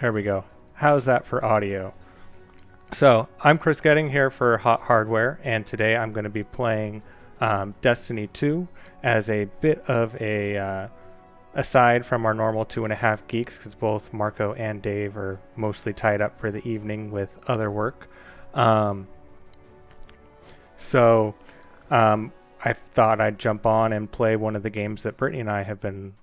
There we go. How's that for audio? So, I'm Chris Getting here for Hot Hardware, and today I'm going to be playing Destiny 2 as a bit of a aside from our normal 2.5 geeks, because both Marco and Dave are mostly tied up for the evening with other work. Um, so, I thought I'd jump on and play one of the games that Brittany and I have been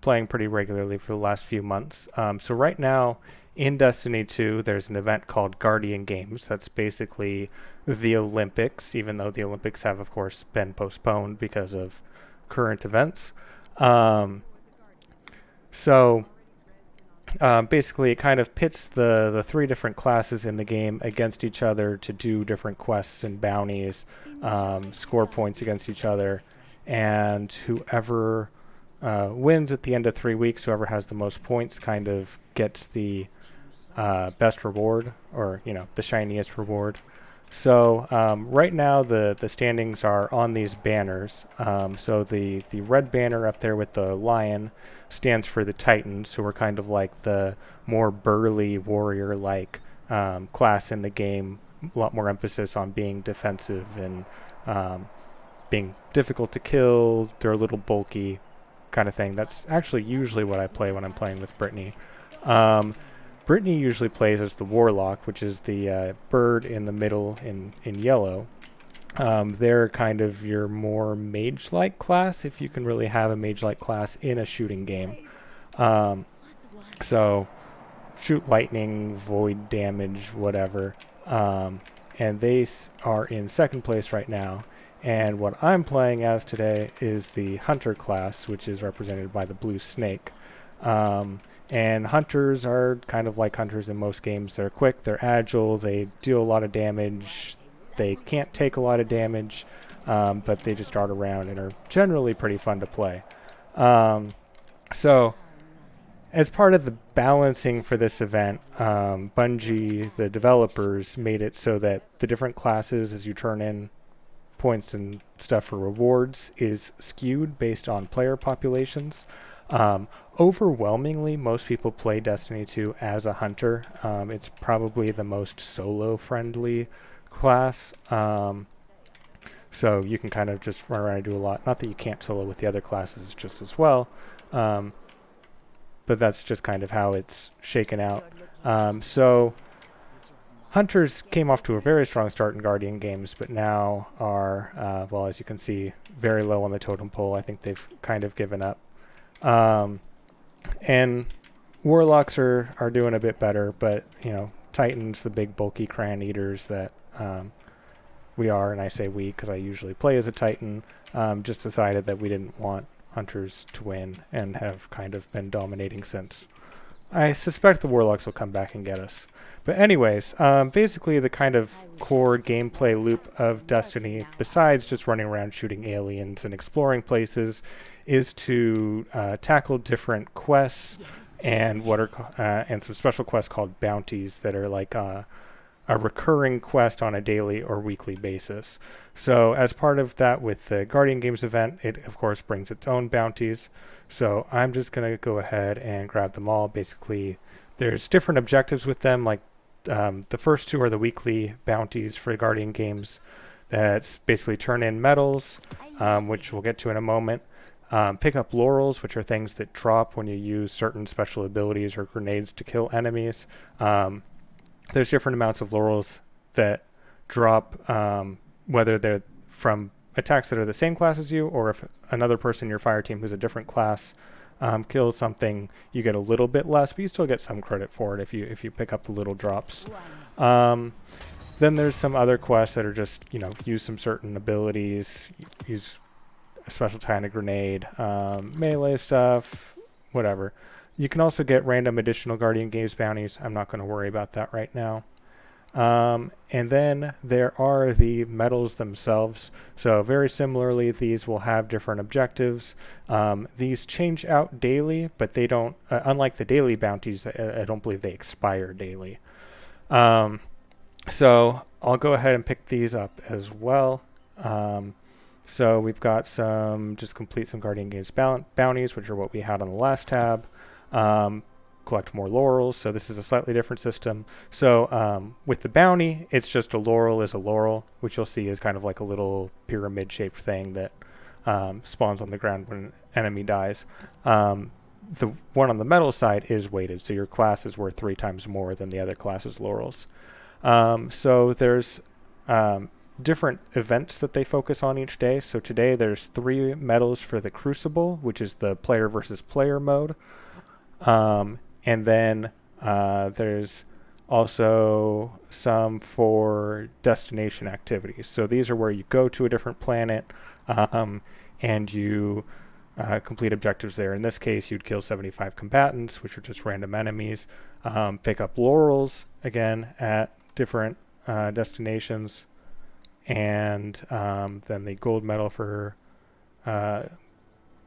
playing pretty regularly for the last few months. So right now in Destiny 2, there's an event called Guardian Games. That's basically the Olympics, even though the Olympics have, of course, been postponed because of current events. Um, so basically, it kind of pits the three different classes in the game against each other to do different quests and bounties, score points against each other, and whoever wins at the end of 3 weeks, whoever has the most points kind of gets the best reward, or the shiniest reward. So right now the standings are on these banners. So the red banner up there with the lion stands for the Titans, who are kind of like the more burly warrior-like class in the game. A lot more emphasis on being defensive and being difficult to kill. They're a little bulky, kind of thing. That's actually usually what I play when I'm playing with Brittany. Brittany usually plays as the Warlock, which is the bird in the middle in yellow. They're kind of your more mage-like class, if you can really have a mage-like class in a shooting game. So, shoot lightning, void damage, whatever. And they are in second place right now. And what I'm playing as today is the Hunter class, which is represented by the blue snake. And hunters are kind of like hunters in most games. They're quick, they're agile, they deal a lot of damage. They can't take a lot of damage, but they just dart around and are generally pretty fun to play. So, as part of the balancing for this event, Bungie, the developers, made it so that the different classes, as you turn in points and stuff for rewards, is skewed based on player populations. Overwhelmingly, most people play Destiny 2 as a hunter. It's probably the most solo-friendly class. So you can kind of just run around and do a lot. Not that you can't solo with the other classes just as well, but that's just kind of how it's shaken out. So hunters came off to a very strong start in Guardian games, but now are, well, as you can see, very low on the totem pole. I think they've kind of given up. And warlocks are doing a bit better, but Titans, the big bulky cran eaters that we are, and I say we because I usually play as a Titan, just decided that we didn't want hunters to win and have kind of been dominating since. I suspect the warlocks will come back and get us. But anyways, basically the kind of core gameplay loop of Destiny, besides just running around shooting aliens and exploring places, is to tackle different quests and and some special quests called bounties that are like a recurring quest on a daily or weekly basis. So as part of that, with the Guardian Games event, it of course brings its own bounties. So I'm just going to go ahead and grab them all. Basically, there's different objectives with them. Like the first two are the weekly bounties for Guardian Games. That's basically turn in medals, which we'll get to in a moment. Pick up laurels, which are things that drop when you use certain special abilities or grenades to kill enemies. There's different amounts of laurels that drop, whether they're from attacks that are the same class as you, or if another person in your fire team who's a different class kills something, you get a little bit less, but you still get some credit for it if you pick up the little drops. Then there's some other quests that are just use some certain abilities, use a special kind of grenade, melee stuff, whatever. You can also get random additional Guardian Games bounties. I'm not going to worry about that right now. And then there are the medals themselves. So very similarly, these will have different objectives. These change out daily, but they don't, unlike the daily bounties, I don't believe they expire daily. So I'll go ahead and pick these up as well. So we've got just complete some Guardian Games bounties, which are what we had on the last tab. collect more laurels. So this is a slightly different system. So with the bounty, it's just a laurel is a laurel, which you'll see is kind of like a little pyramid-shaped thing that spawns on the ground when an enemy dies. The one on the metal side is weighted, so your class is worth 3 times more than the other class's laurels. So there's different events that they focus on each day. So today there's 3 medals for the Crucible, which is the player versus player mode. And then there's also some for destination activities. So these are where you go to a different planet and you complete objectives there. In this case, you'd kill 75 combatants, which are just random enemies, pick up laurels again at different destinations, and then the gold medal for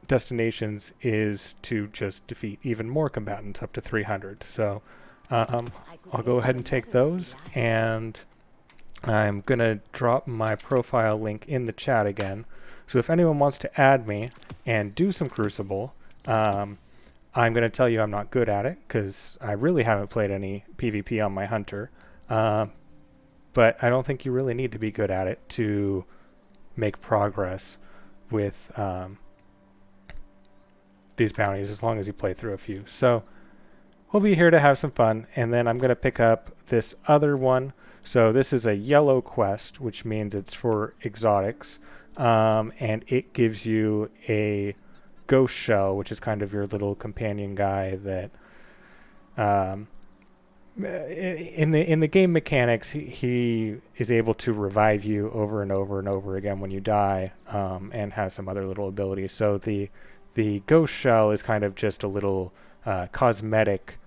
destinations is to just defeat even more combatants, up to 300. So I'll go ahead and take those, and I'm going to drop my profile link in the chat again. So if anyone wants to add me and do some Crucible, I'm going to tell you I'm not good at it because I really haven't played any PvP on my hunter. But I don't think you really need to be good at it to make progress with these bounties as long as you play through a few. So we'll be here to have some fun, and then I'm going to pick up this other one. So this is a yellow quest, which means it's for exotics, and it gives you a ghost shell, which is kind of your little companion guy that in the game mechanics, he is able to revive you over and over and over again when you die, and has some other little abilities. So the ghost shell is kind of just a little cosmetic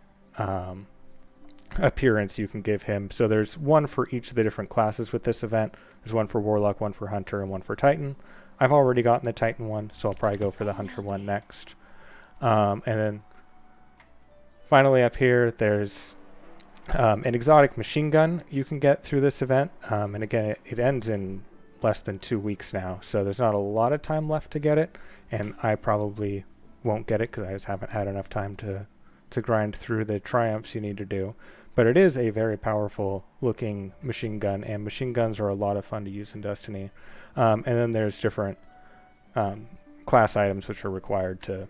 appearance you can give him. So there's one for each of the different classes with this event. There's one for Warlock, one for Hunter, and one for Titan. I've already gotten the Titan one, so I'll probably go for the Hunter one next. And then finally up here, there's an exotic machine gun you can get through this event. And again, it ends in less than 2 weeks now, so there's not a lot of time left to get it, and I probably won't get it because I just haven't had enough time to grind through the triumphs you need to do. But it is a very powerful looking machine gun, and machine guns are a lot of fun to use in Destiny. And then there's different class items which are required to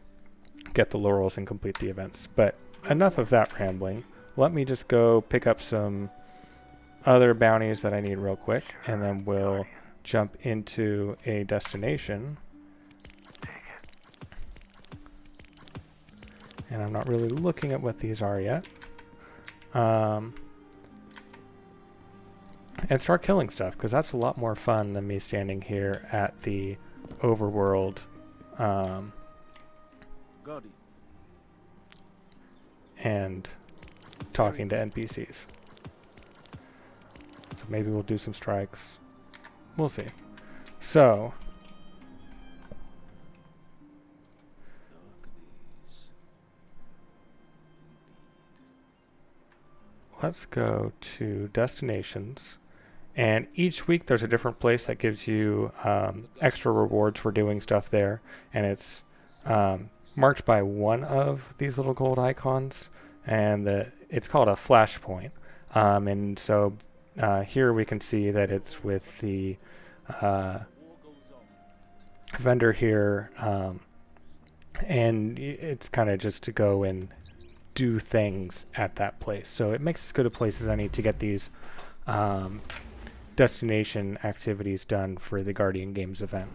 get the laurels and complete the events. But enough of that rambling. Let me just go pick up some other bounties that I need real quick, and then we'll jump into a destination. And I'm not really looking at what these are yet. And start killing stuff, because that's a lot more fun than me standing here at the overworld and talking to NPCs. So maybe we'll do some strikes. We'll see. So let's go to destinations, and each week there's a different place that gives you extra rewards for doing stuff there, and it's marked by one of these little gold icons, and it's called a flashpoint. And so here we can see that it's with the vendor here, and it's kind of just to go and do things at that place. So it makes as good a place as any to get these destination activities done for the Guardian Games event.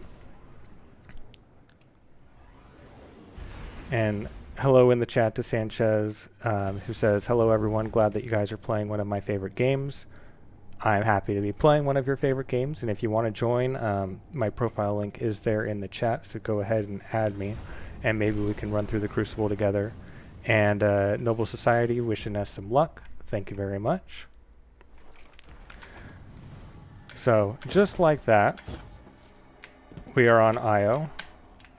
And hello in the chat to Sanchez, who says, "Hello everyone, glad that you guys are playing one of my favorite games." I'm happy to be playing one of your favorite games, and if you want to join, my profile link is there in the chat, so go ahead and add me, and maybe we can run through the Crucible together. And Noble Society wishing us some luck. Thank you very much. So just like that, we are on Io,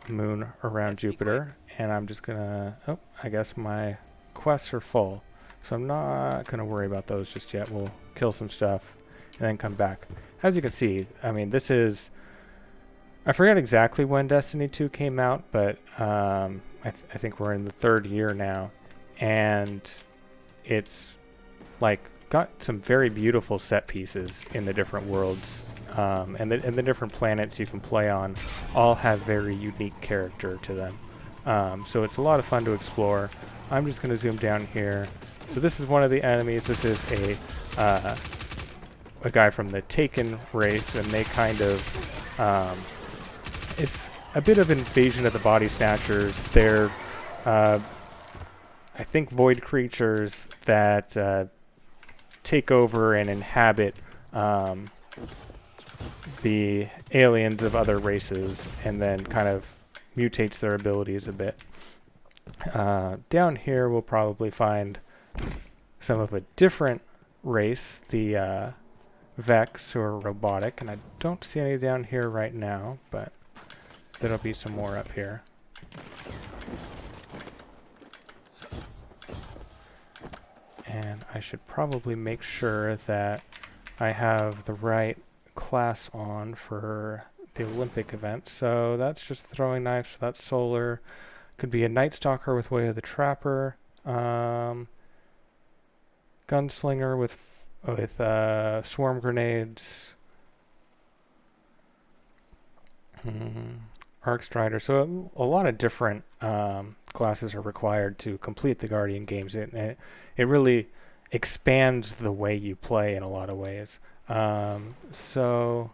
moon around Jupiter, and I'm just gonna, oh, I guess my quests are full, so I'm not gonna worry about those just yet. We'll kill some stuff and then come back. As you can see, I mean, this is, I forget exactly when Destiny 2 came out, but I think we're in the 3rd year now, and it's like got some very beautiful set pieces in the different worlds, and the different planets you can play on all have very unique character to them. So it's a lot of fun to explore. I'm just going to zoom down here. So this is one of the enemies. This is a guy from the Taken race, and they kind of it's a bit of invasion of the body snatchers. They're I think void creatures that take over and inhabit the aliens of other races, and then kind of mutates their abilities a bit. Down here we'll probably find some of a different race, the Vex, who are robotic, and I don't see any down here right now, but there'll be some more up here. And I should probably make sure that I have the right class on for the Olympic event. So that's just throwing knives, so that's solar. Could be a Night Stalker with Way of the Trapper. Gunslinger with swarm grenades. Arc Strider. So a lot of different classes are required to complete the Guardian games. It really expands the way you play in a lot of ways. So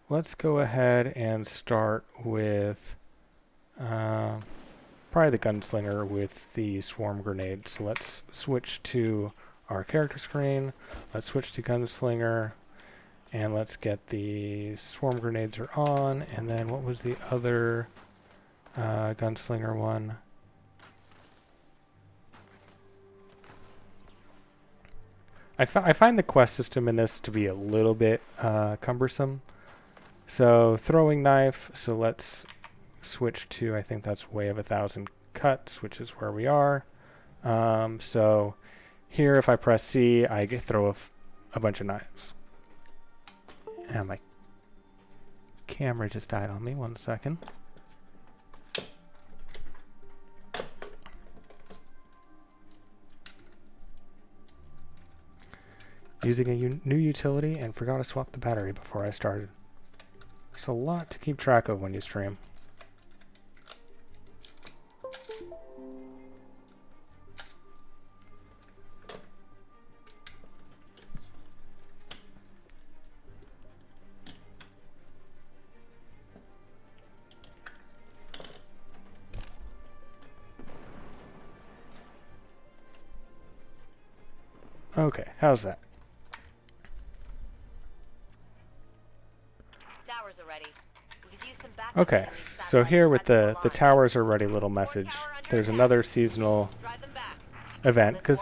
let's go ahead and start with probably the Gunslinger with the swarm grenade. So let's switch to our character screen. Let's switch to Gunslinger. And let's get the swarm grenades are on. And then what was the other Gunslinger one? I find the quest system in this to be a little bit cumbersome. So throwing knife. So let's switch to, I think that's Way of 1,000 Cuts, which is where we are. So here, if I press C, I throw a bunch of knives. And my camera just died on me. 1 second. Using a new utility and forgot to swap the battery before I started. There's a lot to keep track of when you stream. Okay, how's that? Towers are ready. We could use some backup Okay, so here with the towers are ready little message, there's another seasonal event, because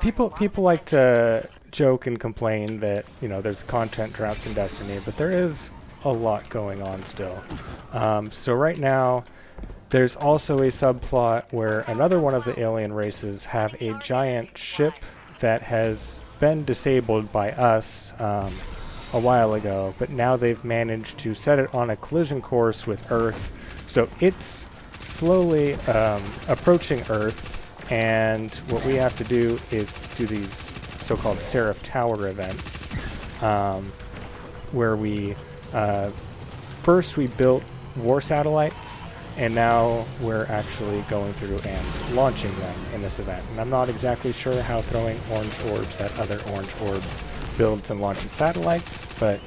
people like to joke and complain that, you know, there's content droughts in Destiny, but there is a lot going on still. So right now, there's also a subplot where another one of the alien races have a giant ship that has been disabled by us a while ago, but now they've managed to set it on a collision course with Earth. So it's slowly approaching Earth, and what we have to do is do these so-called Seraph Tower events, where we first we built war satellites, and now we're actually going through and launching them in this event. And I'm not exactly sure how throwing orange orbs at other orange orbs builds and launches satellites, but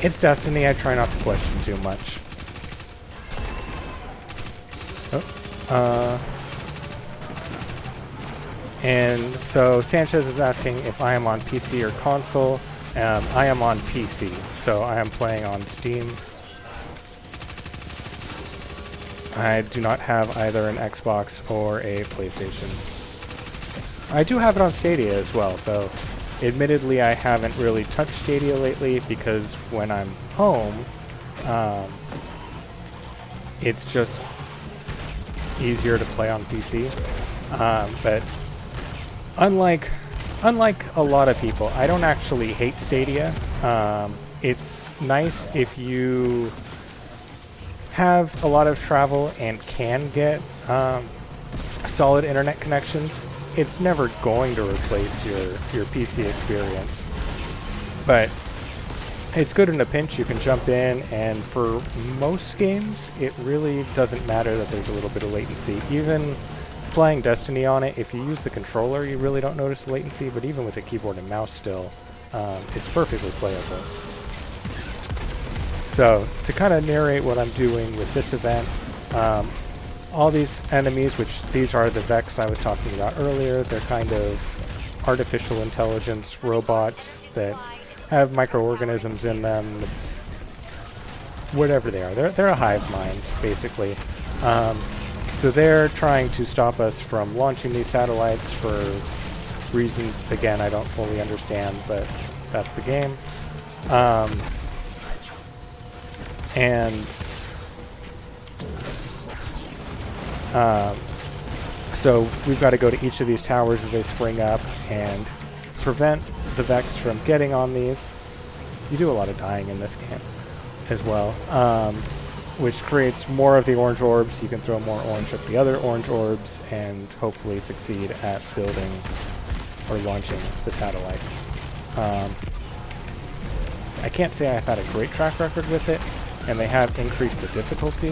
it's Destiny. I try not to question too much. And so Sanchez is asking if I am on PC or console. I am on PC, so I am playing on Steam. I do not have either an Xbox or a PlayStation. I do have it on Stadia as well, though admittedly I haven't really touched Stadia lately because when I'm home, it's just easier to play on PC. But unlike a lot of people, I don't actually hate Stadia. It's nice if you have a lot of travel and can get solid internet connections, it's never going to replace your PC experience. But it's good in a pinch. You can jump in, and for most games, it really doesn't matter that there's a little bit of latency. Even playing Destiny on it, if you use the controller, you really don't notice the latency, but even with a keyboard and mouse still, it's perfectly playable. So, to kind of narrate what I'm doing with this event, all these enemies, which these are the Vex I was talking about earlier, they're kind of artificial intelligence robots that have microorganisms in them. It's whatever they are. They're a hive mind, basically. So they're trying to stop us from launching these satellites for reasons, again, I don't fully understand, but that's the game. So we've got to go to each of these towers as they spring up and prevent the Vex from getting on these. You do a lot of dying in this game as well, which creates more of the orange orbs. You can throw more orange at the other orange orbs and hopefully succeed at building or launching the satellites. I can't say I've had a great track record with it, and they have increased the difficulty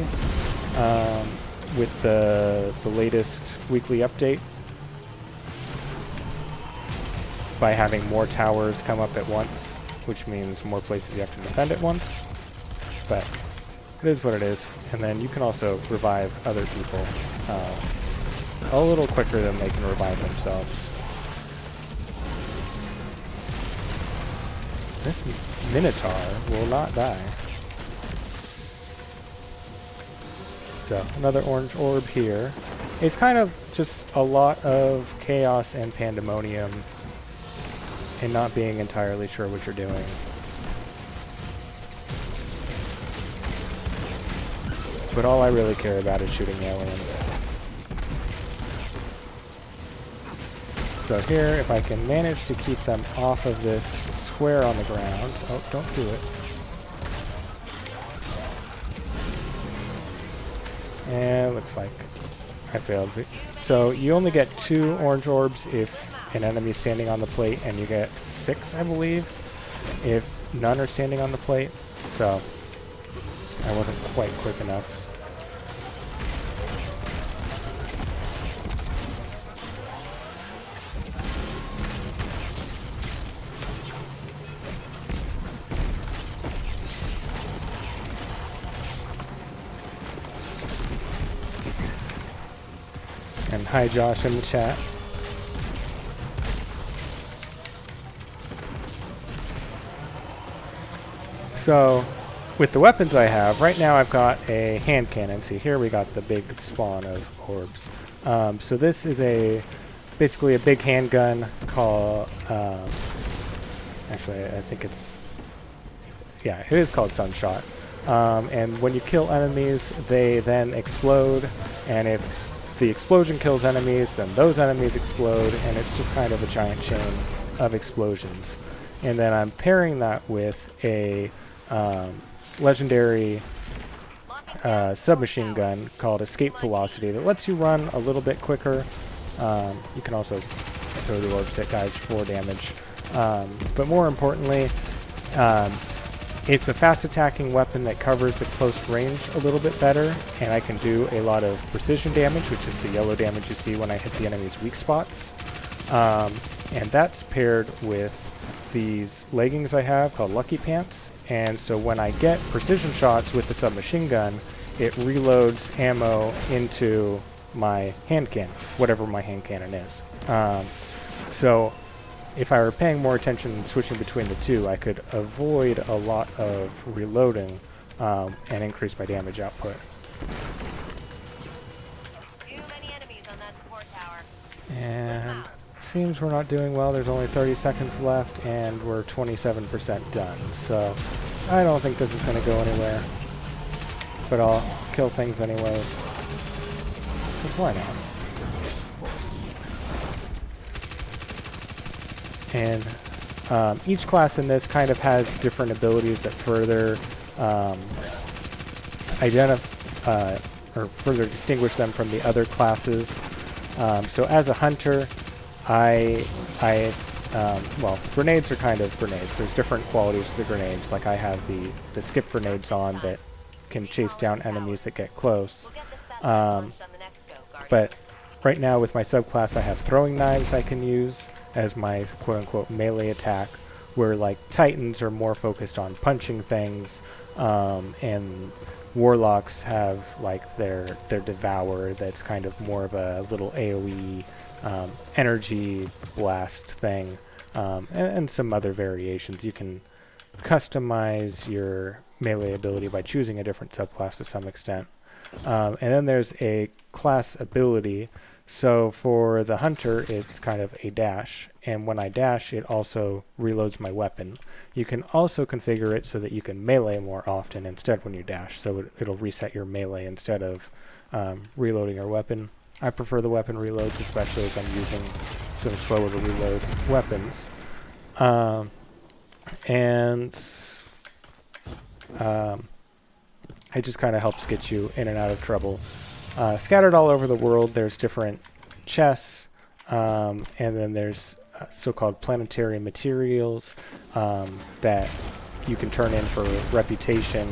with the latest weekly update by having more towers come up at once, which means more places you have to defend at once. But it is what it is. And then you can also revive other people a little quicker than they can revive themselves. This Minotaur will not die. So, another orange orb here. It's kind of just a lot of chaos and pandemonium and not being entirely sure what you're doing. But all I really care about is shooting aliens. So here, if I can manage to keep them off of this square on the ground... Oh, don't do it. And looks like I failed. So you only get 2 orange orbs if an enemy's standing on the plate, and you get 6, I believe, if none are standing on the plate. So I wasn't quite quick enough. And hi Josh in the chat. So, with the weapons I have, right now I've got a hand cannon. See, here we got the big spawn of orbs. So this is basically a big handgun called, actually I think it's, yeah, it is called Sunshot. And when you kill enemies, they then explode, and if the explosion kills enemies, then those enemies explode, and it's just kind of a giant chain of explosions. And then I'm pairing that with a legendary submachine gun called Escape Velocity that lets you run a little bit quicker. You can also throw the orbs at guys for damage. But more importantly, it's a fast attacking weapon that covers the close range a little bit better, and I can do a lot of precision damage, which is the yellow damage you see when I hit the enemy's weak spots. And that's paired with these leggings I have called Lucky Pants, and so when I get precision shots with the submachine gun, it reloads ammo into my hand cannon, whatever my hand cannon is. So if I were paying more attention and switching between the two, I could avoid a lot of reloading and increase my damage output. Too many enemies on that support tower. And seems we're not doing well. There's only 30 seconds left, and we're 27% done. So I don't think this is going to go anywhere. But I'll kill things anyways. 'Cause why not? And each class in this kind of has different abilities that further or further distinguish them from the other classes. So as a hunter, well, grenades are kind of grenades. There's different qualities to the grenades. Like I have the skip grenades on that can chase down enemies that get close. We'll get the satellite Um, launched on the next go, Guardian. but right now with my subclass, I have throwing knives I can use as my quote-unquote melee attack, where like Titans are more focused on punching things, and Warlocks have like their Devour that's kind of more of a little AoE energy blast thing, and some other variations. You can customize your melee ability by choosing a different subclass to some extent. And then there's a class ability. So for the hunter, it's kind of a dash, and when I dash, it also reloads my weapon. You can also configure it so that you can melee more often instead when you dash, so it'll reset your melee instead of reloading your weapon. I prefer the weapon reloads, especially as I'm using some slower to reload weapons. It just kind of helps get you in and out of trouble. Scattered all over the world, there's different chests, and then there's so-called planetary materials that you can turn in for reputation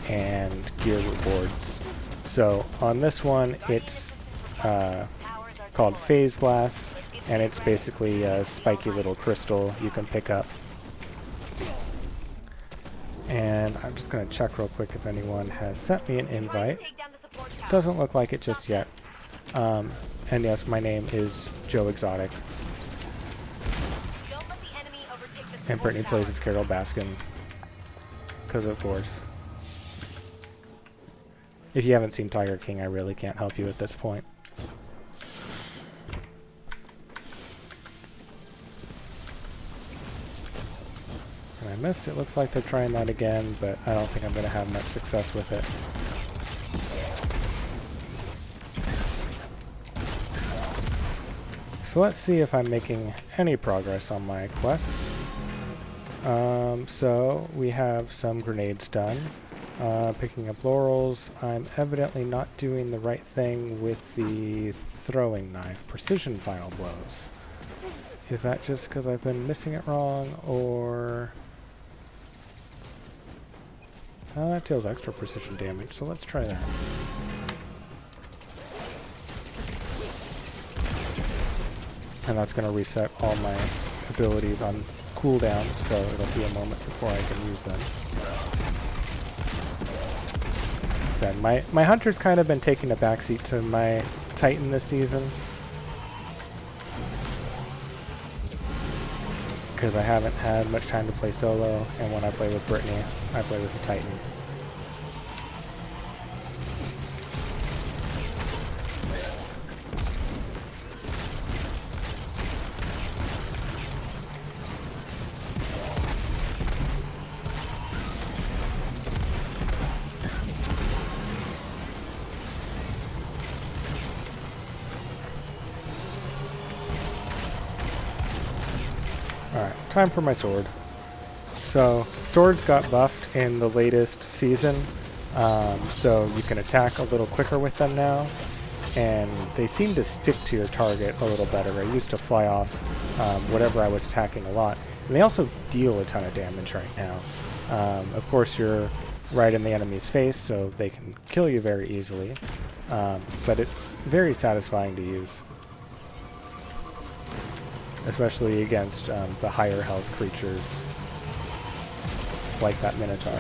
and gear rewards. So on this one, it's called phase glass, and it's basically a spiky little crystal you can pick up. And I'm just going to check real quick if anyone has sent me an invite. Doesn't look like it just yet. And yes, my name is Joe Exotic. And Brittany plays as Carol Baskin. Because of course. If you haven't seen Tiger King, I really can't help you at this point. And I missed it. Looks like they're trying that again, but I don't think I'm going to have much success with it. So let's see if I'm making any progress on my quests. So we have some grenades done. Picking up laurels. I'm evidently not doing the right thing with the throwing knife. Precision final blows. Is that just because I've been missing it wrong, or... that deals extra precision damage, so let's try that. And that's going to reset all my abilities on cooldown, so it'll be a moment before I can use them. Then my hunter's kind of been taking a backseat to my Titan this season, because I haven't had much time to play solo, and when I play with Brittany, I play with the Titan. Alright, time for my sword. So, swords got buffed in the latest season, so you can attack a little quicker with them now, and they seem to stick to your target a little better. I used to fly off whatever I was attacking a lot. And they also deal a ton of damage right now. Of course, you're right in the enemy's face, so they can kill you very easily, but it's very satisfying to use. Especially against the higher health creatures, like that Minotaur.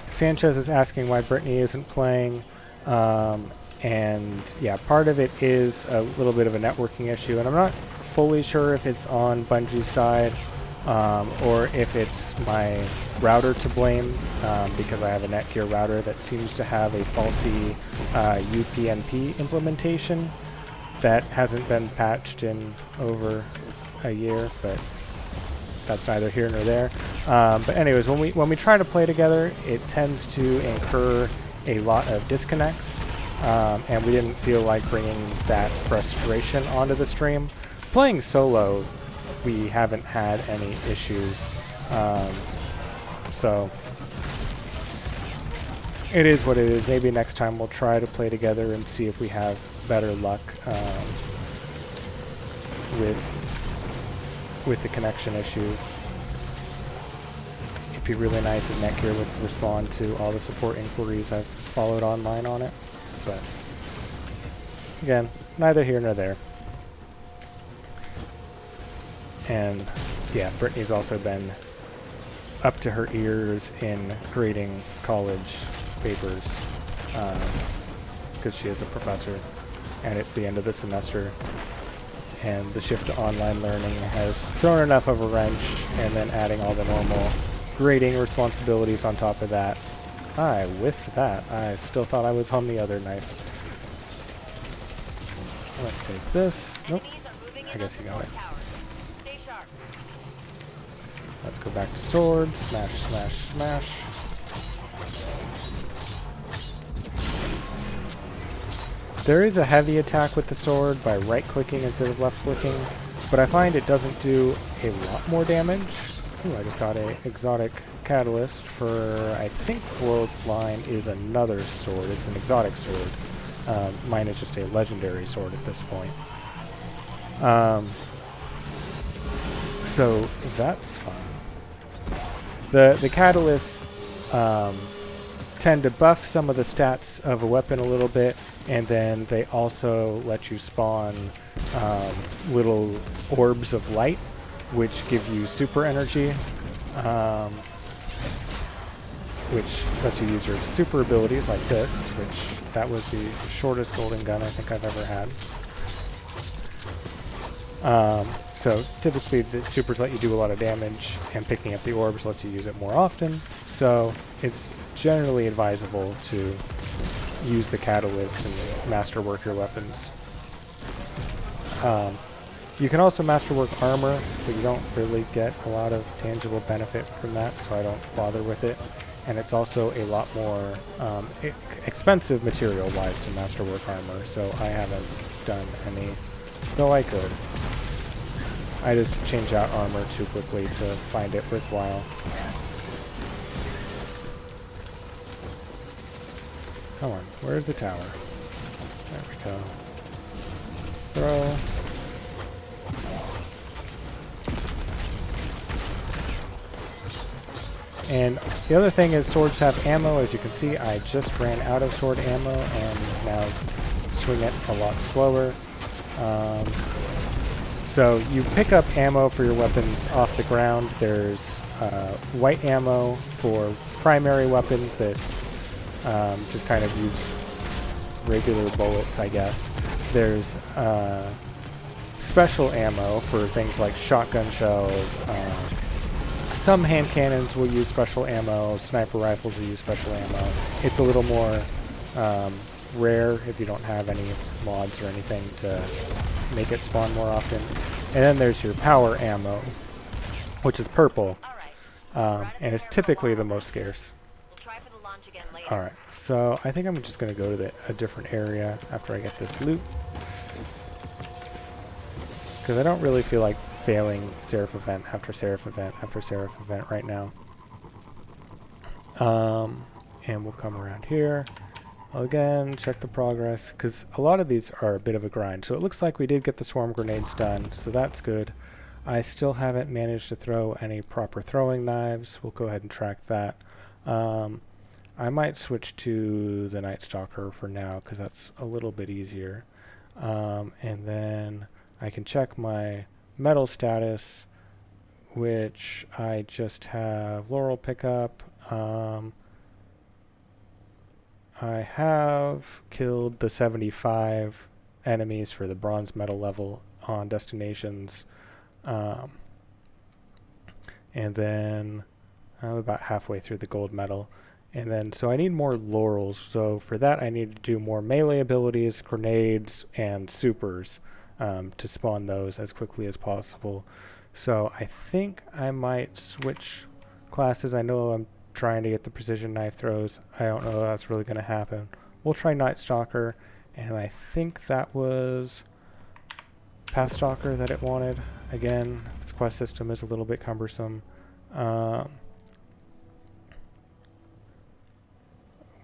Sanchez is asking why Brittany isn't playing, and yeah, part of it is a little bit of a networking issue, and I'm not fully sure if it's on Bungie's side or if it's my router to blame, because I have a Netgear router that seems to have a faulty UPnP implementation that hasn't been patched in over a year, but that's neither here nor there. But anyways, when we try to play together, it tends to incur a lot of disconnects, and we didn't feel like bringing that frustration onto the stream. Playing solo, we haven't had any issues. So it is what it is. Maybe next time we'll try to play together and see if we have better luck with the connection issues. It'd be really nice if Netgear would respond to all the support inquiries I've followed online on it. But again, neither here nor there. And yeah, Brittany's also been up to her ears in grading college papers because she is a professor and it's the end of the semester, and the shift to online learning has thrown enough of a wrench, and then adding all the normal grading responsibilities on top of that. I whiffed that. I still thought I was on the other knife. Let's take this. Nope. I guess he got it. Let's go back to sword. Smash, smash, smash. There is a heavy attack with the sword by right-clicking instead of left-clicking, but I find it doesn't do a lot more damage. Ooh, I just got an exotic catalyst for, I think World Line is another sword. It's an exotic sword. Mine is just a legendary sword at this point. So that's fun. The catalysts tend to buff some of the stats of a weapon a little bit, and then they also let you spawn little orbs of light, which give you super energy, which lets you use your super abilities like this, which that was the shortest golden gun I think I've ever had. So typically the supers let you do a lot of damage, and picking up the orbs lets you use it more often. So it's generally advisable to use the catalyst and masterwork your weapons. You can also masterwork armor, but you don't really get a lot of tangible benefit from that, so I don't bother with it. And it's also a lot more expensive material-wise to masterwork armor, so I haven't done any, though I could. I just change out armor too quickly to find it worthwhile. Come on, where's the tower? There we go. Throw. And the other thing is swords have ammo. As you can see, I just ran out of sword ammo and now swing it a lot slower. So you pick up ammo for your weapons off the ground. There's white ammo for primary weapons that just kind of use regular bullets, I guess. There's special ammo for things like shotgun shells. Some hand cannons will use special ammo. Sniper rifles will use special ammo. It's a little more rare if you don't have any mods or anything to make it spawn more often. And then there's your power ammo, which is purple, and it's typically the most scarce. Alright, so I think I'm just going to go to a different area after I get this loot, because I don't really feel like failing Seraph event after Seraph event after Seraph event right now. And we'll come around here. Again, check the progress, because a lot of these are a bit of a grind. So it looks like we did get the swarm grenades done, so that's good. I still haven't managed to throw any proper throwing knives. We'll go ahead and track that. I might switch to the Night Stalker for now, because that's a little bit easier. And then I can check my metal status, which I just have Laurel pickup. I have killed the 75 enemies for the bronze medal level on destinations. And then I'm about halfway through the gold medal. And then, so I need more laurels. So for that, I need to do more melee abilities, grenades, and supers to spawn those as quickly as possible. So I think I might switch classes. I know I'm trying to get the precision knife throws. I don't know if that's really going to happen. We'll try Night Stalker, and I think that was Path Stalker that it wanted. Again, this quest system is a little bit cumbersome.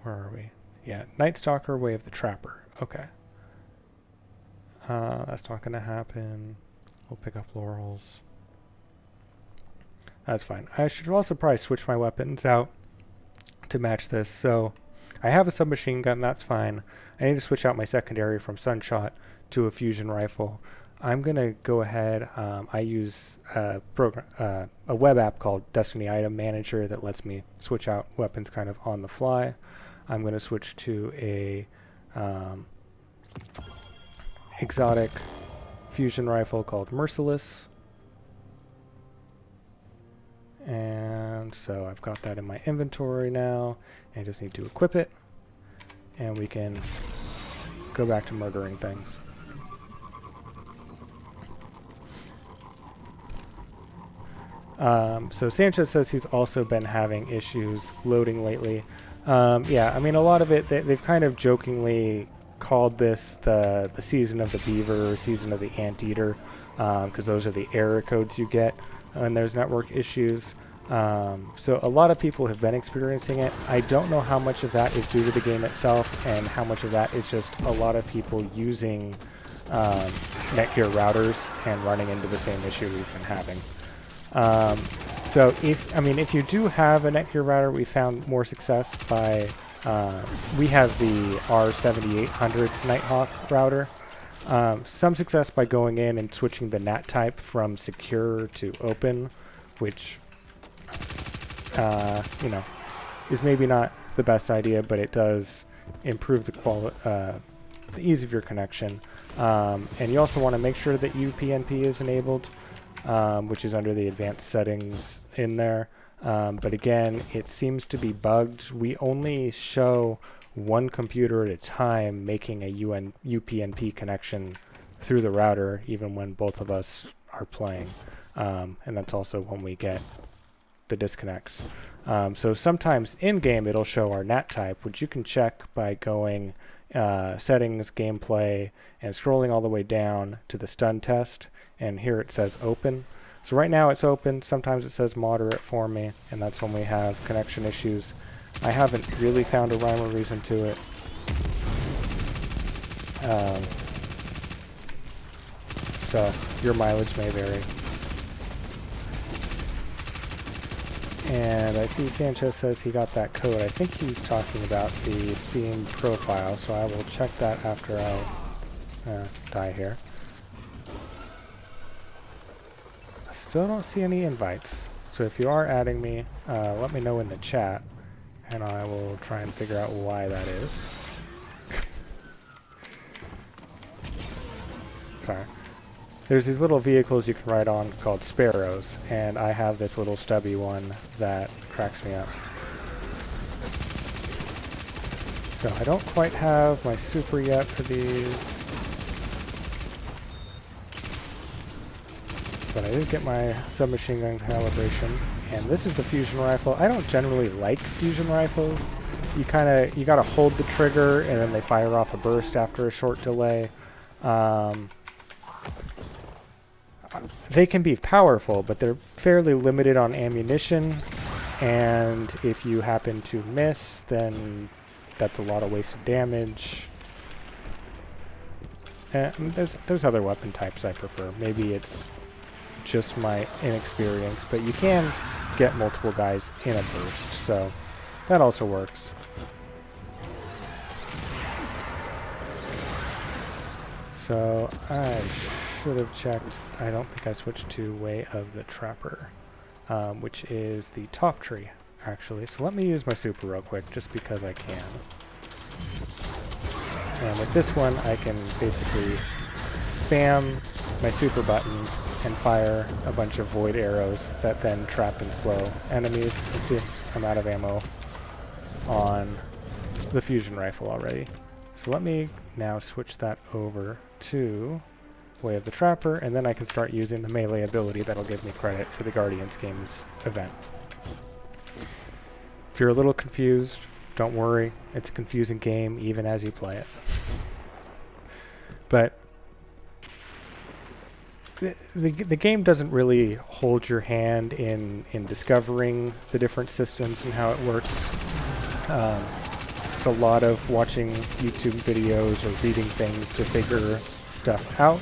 Where are we? Yeah, Night Stalker, Way of the Trapper. Okay. That's not going to happen. We'll pick up Laurels. That's fine. I should also probably switch my weapons out to match this. So I have a submachine gun, that's fine. I need to switch out my secondary from Sunshot to a fusion rifle. I'm going to go ahead. I use a web app called Destiny Item Manager that lets me switch out weapons kind of on the fly. I'm going to switch to a exotic fusion rifle called Merciless. And so I've got that in my inventory now. I just need to equip it. And we can go back to murdering things. So Sanchez says he's also been having issues loading lately. Yeah, I mean, a lot of it, they've kind of jokingly called this the season of the beaver, season of the anteater, because those are the error codes you get when there's network issues. So a lot of people have been experiencing it. I don't know how much of that is due to the game itself and how much of that is just a lot of people using Netgear routers and running into the same issue we've been having. So if you do have a Netgear router, we found more success by, we have the R7800 Nighthawk router. Some success by going in and switching the NAT type from secure to open, which, is maybe not the best idea, but it does improve the ease of your connection. And you also want to make sure that UPnP is enabled, which is under the advanced settings in there. But again, it seems to be bugged. We only show one computer at a time making a UPnP connection through the router, even when both of us are playing. And that's also when we get the disconnects. So sometimes in-game it'll show our NAT type, which you can check by going settings, gameplay, and scrolling all the way down to the stun test. And here it says open. So right now it's open. Sometimes it says moderate for me, and that's when we have connection issues. I haven't really found a rhyme or reason to it. So your mileage may vary. And I see Sanchez says he got that code. I think he's talking about the Steam profile, so I will check that after I die here. I still don't see any invites. So if you are adding me, let me know in the chat, and I will try and figure out why that is. Sorry. There's these little vehicles you can ride on called Sparrows, and I have this little stubby one that cracks me up. So I don't quite have my super yet for these, but I did get my submachine gun calibration, and this is the fusion rifle. I don't generally like fusion rifles. You gotta hold the trigger, and then they fire off a burst after a short delay. They can be powerful, but they're fairly limited on ammunition, and if you happen to miss, then that's a lot of wasted damage. And there's other weapon types I prefer. Maybe it's just my inexperience, but you can get multiple guys in a burst, so that also works. So I should have checked. I don't think I switched to Way of the Trapper, which is the top tree, actually. So let me use my super real quick, just because I can. And with this one, I can basically spam my super button and fire a bunch of void arrows that then trap and slow enemies. Let's see, I'm out of ammo on the fusion rifle already. So let me now switch that over to Way of the Trapper, and then I can start using the melee ability that'll give me credit for the Guardians Games event. If you're a little confused, don't worry. It's a confusing game even as you play it. But the game doesn't really hold your hand in discovering the different systems and how it works. takes a lot of watching YouTube videos or reading things to figure stuff out,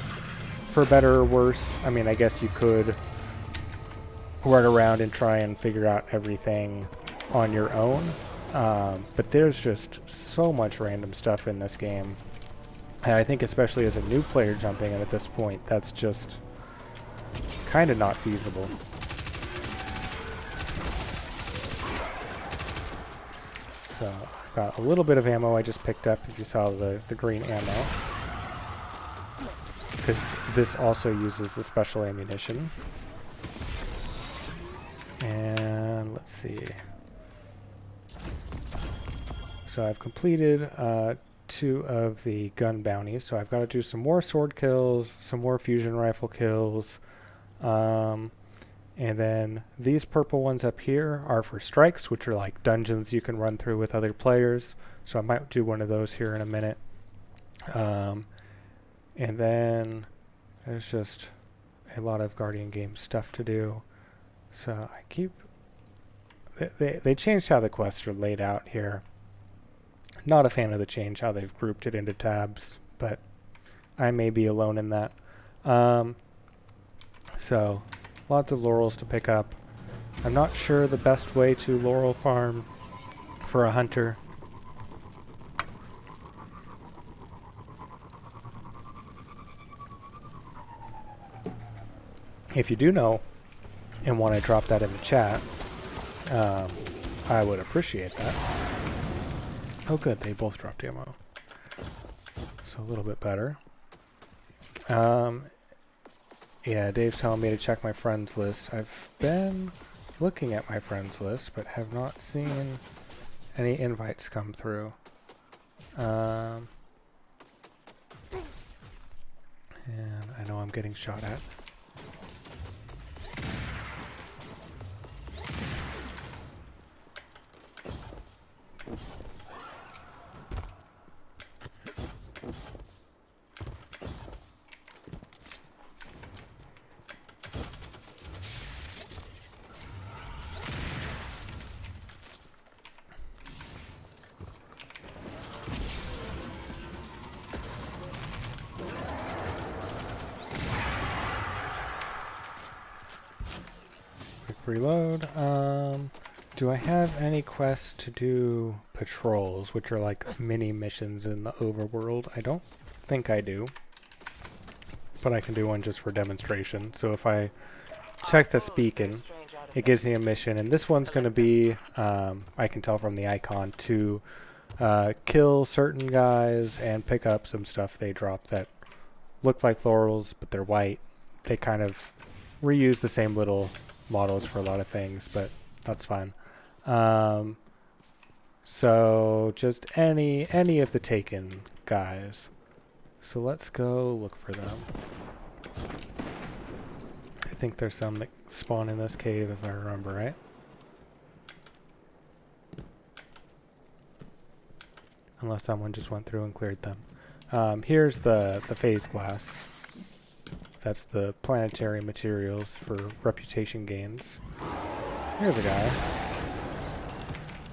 for better or worse. I mean, I guess you could run around and try and figure out everything on your own, but there's just so much random stuff in this game. And I think especially as a new player jumping in at this point, that's just kind of not feasible. So I've got a little bit of ammo I just picked up, if you saw the green ammo. Because this also uses the special ammunition. And let's see. So I've completed 2 of the gun bounties, so I've got to do some more sword kills, some more fusion rifle kills, and then these purple ones up here are for strikes, which are like dungeons you can run through with other players, so I might do one of those here in a minute. And then there's just a lot of Guardian game stuff to do, so I keep... They changed how the quests are laid out here. Not a fan of the change how they've grouped it into tabs, but I may be alone in that. So, lots of laurels to pick up. I'm not sure the best way to laurel farm for a hunter. If you do know and want to drop that in the chat, I would appreciate that. Oh good, they both dropped ammo. So a little bit better. Yeah, Dave's telling me to check my friends list. I've been looking at my friends list, but have not seen any invites come through. And I know I'm getting shot at. Reload. Do I have any quests to do patrols, which are like mini missions in the overworld? I don't think I do, but I can do one just for demonstration. So if I check this beacon, it gives me a mission, and this one's going to be, I can tell from the icon, to kill certain guys and pick up some stuff they drop that look like laurels, but they're white. They kind of reuse the same little models for a lot of things, but that's fine. So just any of the taken guys. So let's go look for them. I think there's some that spawn in this cave if I remember right. Unless someone just went through and cleared them. Here's the phase glass. That's the planetary materials for reputation gains. Here's a guy.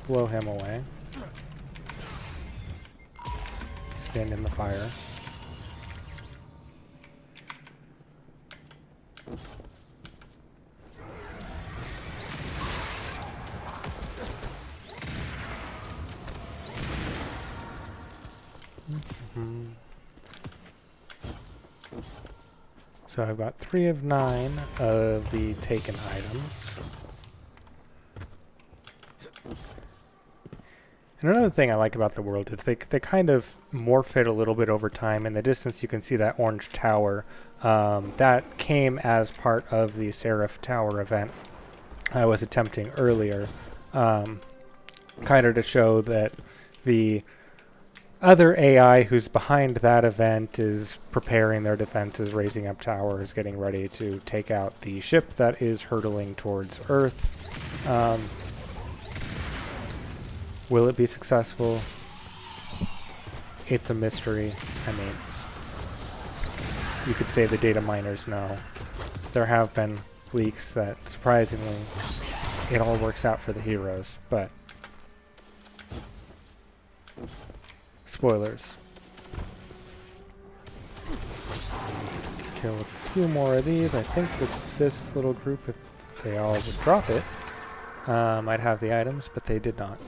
Blow him away. Stand in the fire. So I've got 3 of 9 of the taken items. And another thing I like about the world is they kind of morph it a little bit over time. In the distance you can see that orange tower. That came as part of the Seraph Tower event I was attempting earlier. Kind of to show that the other AI who's behind that event is preparing their defenses, raising up towers, getting ready to take out the ship that is hurtling towards Earth. Will it be successful? It's a mystery. I mean, you could say the data miners know. There have been leaks that, surprisingly, it all works out for the heroes, but Spoilers. Let's kill a few more of these. I think with this little group, if they all would drop it, I'd have the items, but they did not.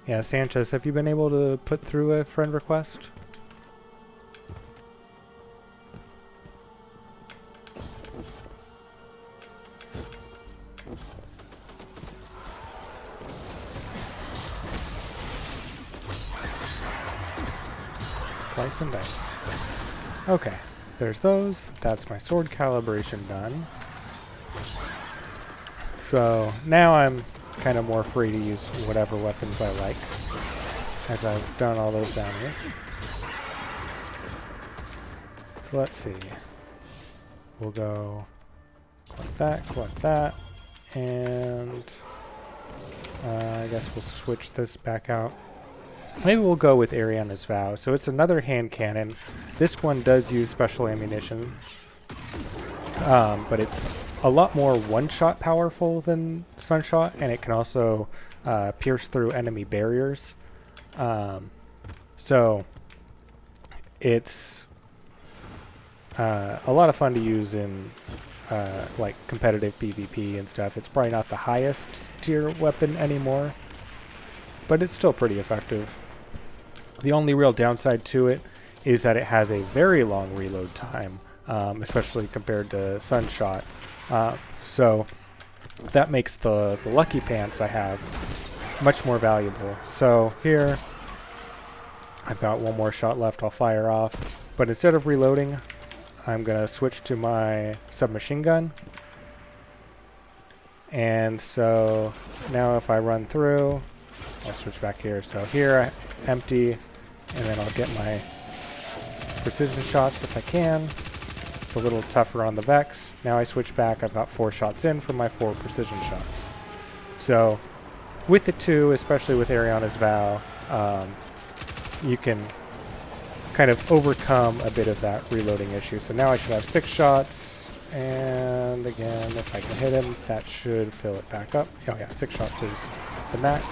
Yeah, Sanchez, have you been able to put through a friend request? Slice and dice. Okay, there's those. That's my sword calibration done. So now I'm kind of more free to use whatever weapons I like, as I've done all those bounties. So let's see. We'll go collect that, and I guess we'll switch this back out. Maybe we'll go with Ariana's Vow. So it's another hand cannon. This one does use special ammunition, but it's a lot more one-shot powerful than Sunshot, and it can also pierce through enemy barriers. So it's a lot of fun to use in like competitive PvP and stuff. It's probably not the highest tier weapon anymore, but it's still pretty effective. The only real downside to it is that it has a very long reload time, especially compared to Sunshot. So that makes the Lucky Pants I have much more valuable. So here, I've got one more shot left I'll fire off. But instead of reloading, I'm going to switch to my submachine gun. And so now if I run through, I'll switch back here. So here, empty, and then I'll get my precision shots if I can. It's a little tougher on the Vex. Now I switch back. I've got 4 shots in for my 4 precision shots. So with the 2, especially with Ariana's Vow, you can kind of overcome a bit of that reloading issue. So now I should have 6 shots. And again, if I can hit him, that should fill it back up. Oh yeah, 6 shots is the max.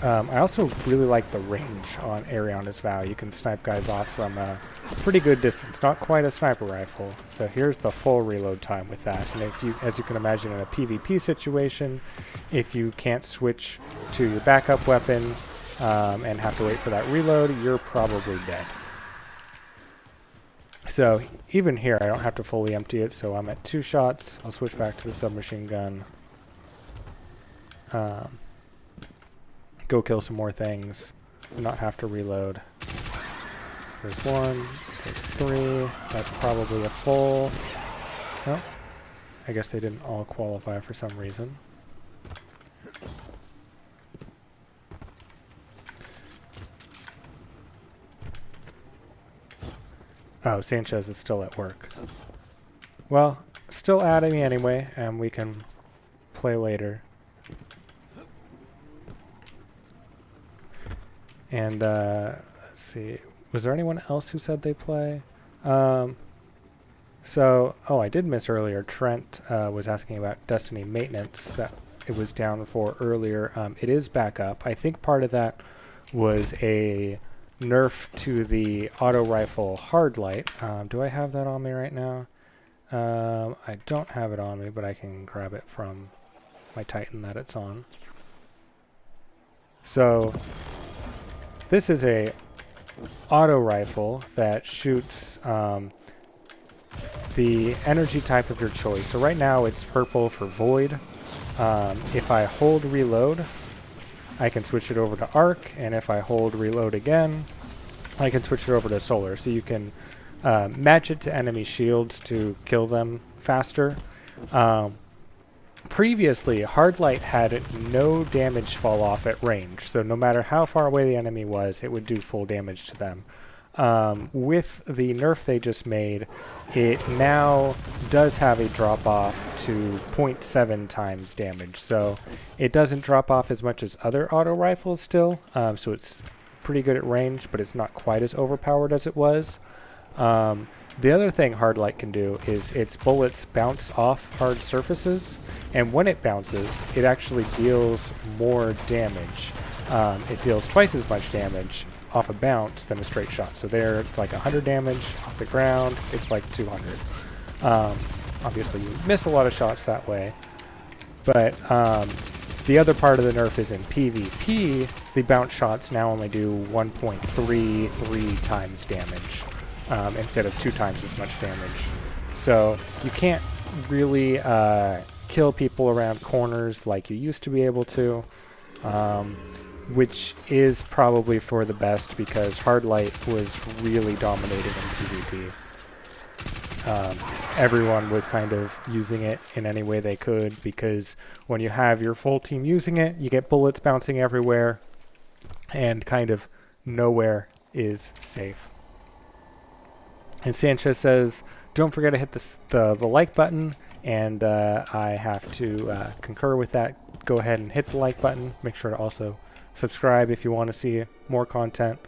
I also really like the range on Ariana's Vow. You can snipe guys off from a pretty good distance, not quite a sniper rifle. So here's the full reload time with that. And if you, as you can imagine in a PvP situation, if you can't switch to your backup weapon and have to wait for that reload, you're probably dead. So even here, I don't have to fully empty it, so I'm at 2 shots. I'll switch back to the submachine gun. Go kill some more things, and not have to reload. There's 1, there's 3, that's probably a full. Oh, I guess they didn't all qualify for some reason. Oh, Sanchez is still at work. Well, still adding me anyway, and we can play later. And let's see, was there anyone else who said they play? Oh, I did miss earlier. Trent was asking about Destiny maintenance that it was down for earlier. It is back up. I think part of that was a nerf to the auto rifle Hardlight. Do I have that on me right now? I don't have it on me, but I can grab it from my Titan that it's on. So this is a auto rifle that shoots the energy type of your choice. So right now it's purple for Void. If I hold reload, I can switch it over to Arc, and if I hold reload again, I can switch it over to Solar. So you can match it to enemy shields to kill them faster. Previously, Hardlight had no damage fall off at range, so no matter how far away the enemy was, it would do full damage to them. With the nerf they just made, it now does have a drop off to 0.7 times damage, so it doesn't drop off as much as other auto rifles still, so it's pretty good at range, but it's not quite as overpowered as it was. The other thing Hardlight can do is its bullets bounce off hard surfaces, and when it bounces, it actually deals more damage. It deals twice as much damage off a bounce than a straight shot. So there, it's like 100 damage off the ground. It's like 200. Obviously, you miss a lot of shots that way. But the other part of the nerf is in PvP, the bounce shots now only do 1.33 times damage instead of 2 times as much damage. So you can't really kill people around corners like you used to be able to, which is probably for the best because Hardlight was really dominating in PvP. Everyone was kind of using it in any way they could because when you have your full team using it, you get bullets bouncing everywhere and kind of nowhere is safe. And Sanchez says, don't forget to hit the like button, and I have to concur with that. Go ahead and hit the like button. Make sure to also subscribe if you want to see more content.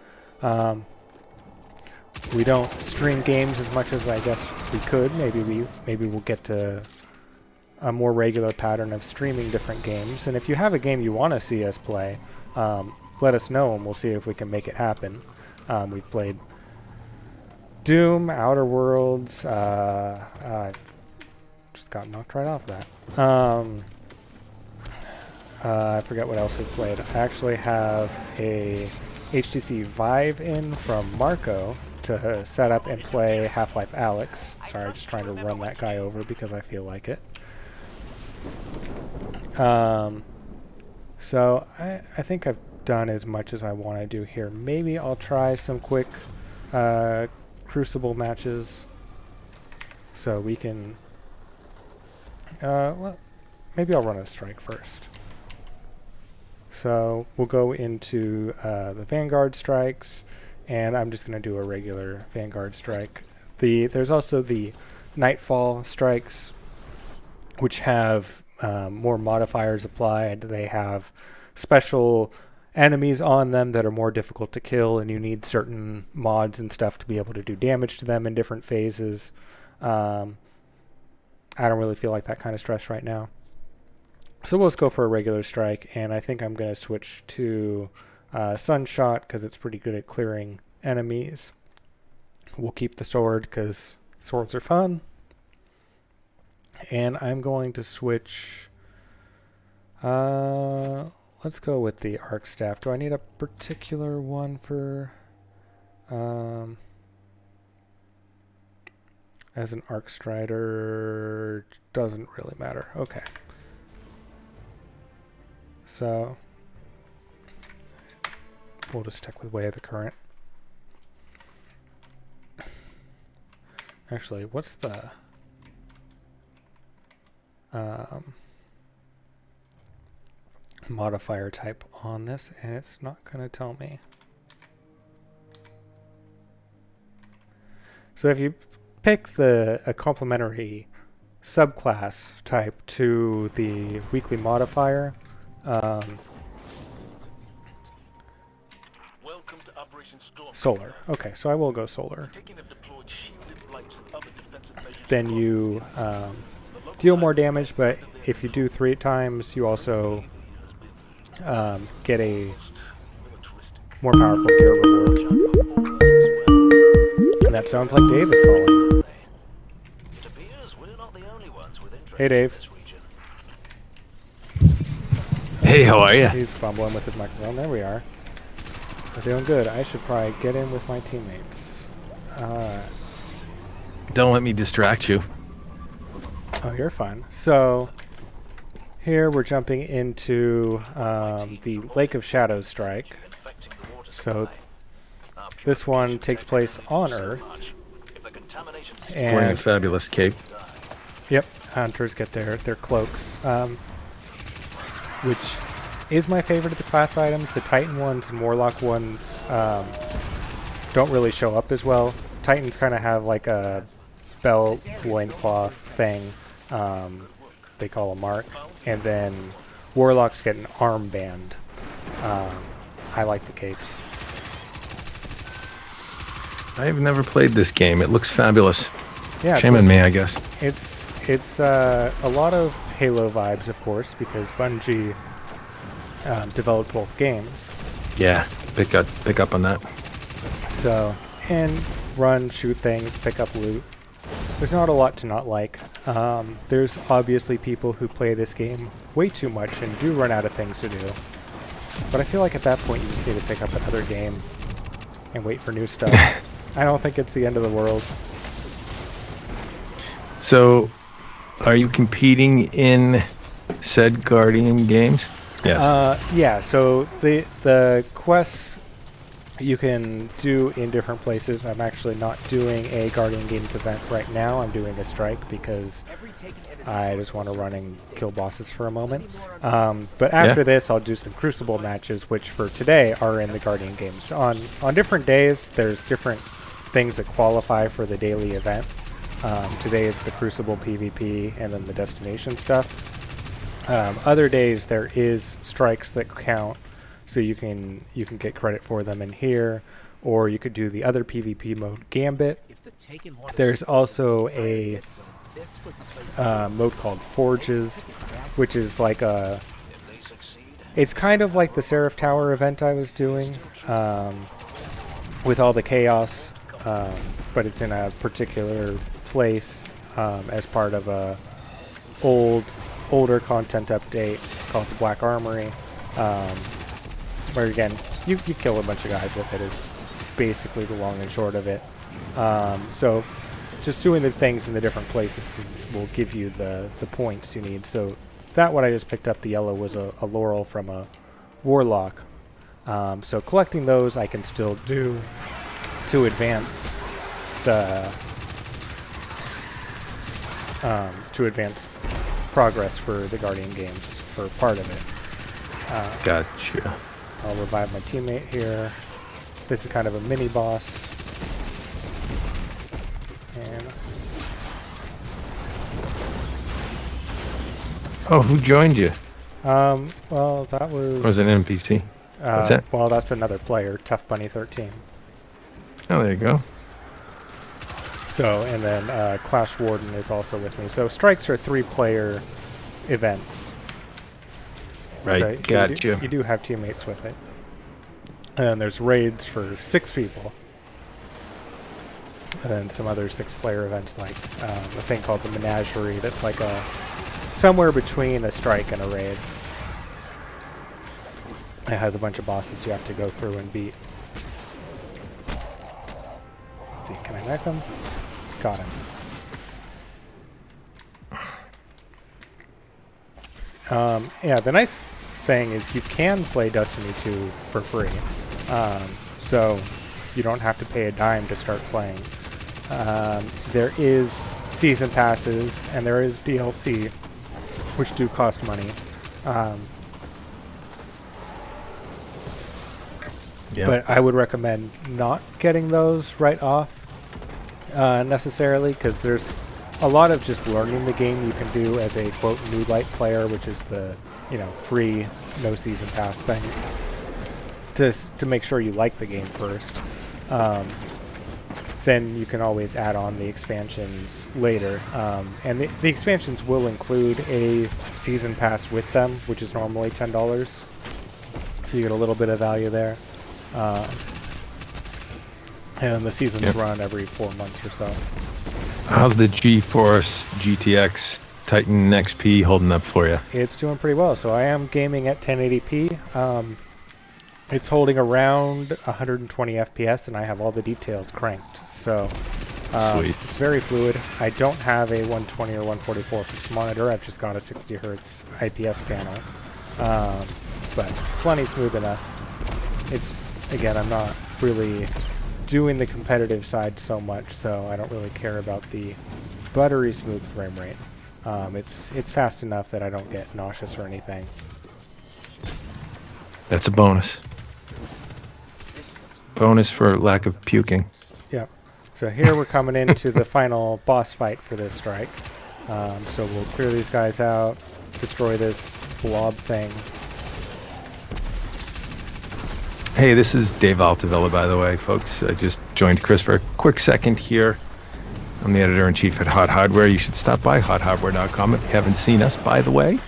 We don't stream games as much as I guess we could. Maybe we'll get to a more regular pattern of streaming different games. And if you have a game you want to see us play, let us know and we'll see if we can make it happen. We've played Doom, Outer Worlds. Just got knocked right off that. I forget what else we've played. I actually have a HTC Vive in from Marco to set up and play Half-Life Alyx. Sorry, just trying to run that guy over because I feel like it. So I think I've done as much as I want to do here. Maybe I'll try some quick Crucible matches so we can... well, maybe I'll run a strike first. So we'll go into the Vanguard strikes, and I'm just going to do a regular Vanguard strike. There's also the Nightfall strikes, which have more modifiers applied. They have special enemies on them that are more difficult to kill, and you need certain mods and stuff to be able to do damage to them in different phases. I don't really feel like that kind of stress right now. So we'll just go for a regular strike, and I think I'm going to switch to Sunshot because it's pretty good at clearing enemies. We'll keep the sword because swords are fun. And I'm going to switch... let's go with the Arc Staff. Do I need a particular one for... as an Arc Strider? Doesn't really matter. Okay. So we'll just stick with Way of the Current. Actually, what's the modifier type on this? And it's not going to tell me. So if you pick a complementary subclass type to the weekly modifier, solar. Okay, so I will go solar. Then you deal more damage, but if you do 3 times, you also get a more powerful gear reward. And that sounds like Dave is calling. Hey, Dave. Hey, how are you? He's fumbling with his microphone. There we are. We're doing good. I should probably get in with my teammates. Don't let me distract you. Oh, you're fine. So, here we're jumping into the Lake of Shadows strike. So, this one takes place on Earth. And wearing a fabulous cape. Yep, hunters get their cloaks. Which is my favorite of the class items. The Titan ones and Warlock ones don't really show up as well. Titans kind of have like a belt, loincloth thing they call a mark. And then Warlocks get an armband. I like the capes. I've never played this game. It looks fabulous. Yeah, Shame on me, I guess. it's a lot of Halo vibes, of course, because Bungie developed both games. Yeah, pick up on that. So, and run, shoot things, pick up loot. There's not a lot to not like. There's obviously people who play this game way too much and do run out of things to do. But I feel like at that point you just need to pick up another game and wait for new stuff. I don't think it's the end of the world. So, are you competing in said Guardian games? Yes. Yeah, so the quests you can do in different places. I'm actually not doing a Guardian Games event right now. I'm doing a strike because I just want to run and kill bosses for a moment. But after this, I'll do some Crucible matches, which for today are in the Guardian Games. On different days, there's different things that qualify for the daily event. Today it's the Crucible PvP and then the destination stuff. Other days there is strikes that count, so you can get credit for them in here, or you could do the other PvP mode, Gambit. There's also a mode called Forges, which is like it's kind of like the Seraph Tower event I was doing, with all the chaos, but it's in a particular place as part of a older content update called the Black Armory, where again you kill a bunch of guys with it is basically the long and short of it. So just doing the things in the different places will give you the points you need. So that what I just picked up, the yellow, was a laurel from a warlock. So collecting those I can still do to advance the progress for the Guardian Games for part of it. Gotcha. I'll revive my teammate here. This is kind of a mini boss. And Oh, who joined you? well, that was... Or was it an NPC? What's that? Well, that's another player, Tough Bunny 13. Oh, there you go. So, and then Clash Warden is also with me. So strikes are 3-player events. Right, So gotcha. you do have teammates with it. And there's raids for 6 people. And then some other 6-player events like a thing called the Menagerie that's like somewhere between a strike and a raid. It has a bunch of bosses you have to go through and beat. Let's see, can I knife him? Got him. Yeah, the nice thing is you can play Destiny 2 for free. So you don't have to pay a dime to start playing. There is season passes and there is DLC, which do cost money. But I would recommend not getting those right off necessarily, because there's a lot of just learning the game you can do as a quote new light player, which is the free no season pass thing, to make sure you like the game first. Then you can always add on the expansions later, and the expansions will include a season pass with them, which is normally $10, so you get a little bit of value there. And the seasons run every 4 months or so. How's the GeForce GTX Titan XP holding up for you? It's doing pretty well. So I am gaming at 1080p. It's holding around 120 FPS, and I have all the details cranked. So Sweet. It's very fluid. I don't have a 120 or 144 Hz monitor. I've just got a 60 Hz IPS panel. But plenty smooth enough. Again, I'm not really doing the competitive side so much, so I don't really care about the buttery smooth frame rate. It's fast enough that I don't get nauseous or anything. That's a bonus. Bonus for lack of puking. Yep. So here we're coming into the final boss fight for this strike. So we'll clear these guys out, destroy this blob thing. Hey, this is Dave Altavella, by the way, folks. I just joined Chris for a quick second here. I'm the editor-in-chief at Hot Hardware. You should stop by hothardware.com if you haven't seen us, by the way.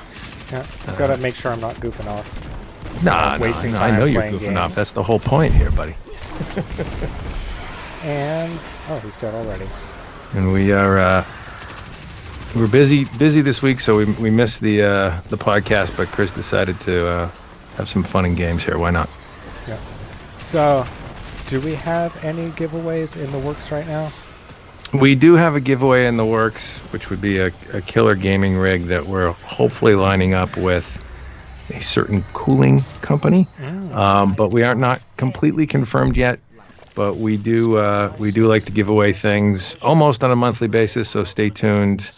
Yeah, just gotta make sure I'm not goofing off. Nah, wasting I time know you're playing goofing off. games. That's the whole point here, buddy. And oh, he's dead already. And we're busy this week, so we missed the podcast. But Chris decided to have some fun and games here. Why not? Yeah. So, do we have any giveaways in the works right now? We do have a giveaway in the works, which would be a killer gaming rig that we're hopefully lining up with a certain cooling company. But we are not completely confirmed yet. But we do like to give away things almost on a monthly basis, so stay tuned.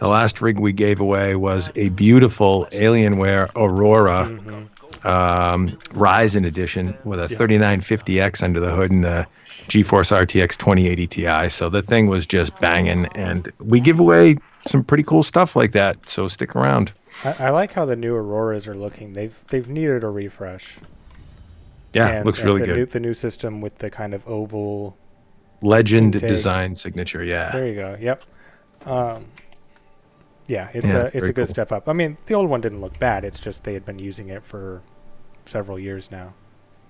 The last rig we gave away was a beautiful Alienware Aurora Ryzen edition with a 3950X under the hood and a GeForce RTX 2080 Ti. So the thing was just banging, and we give away some pretty cool stuff like that. So stick around. I like how the new Auroras are looking. They've needed a refresh. Yeah, looks really good. The new system with the kind of oval Legend intake. design signature. Yeah. There you go. Yep. Yeah, it's a very good cool. step up. I mean, the old one didn't look bad. It's just they had been using it for several years now,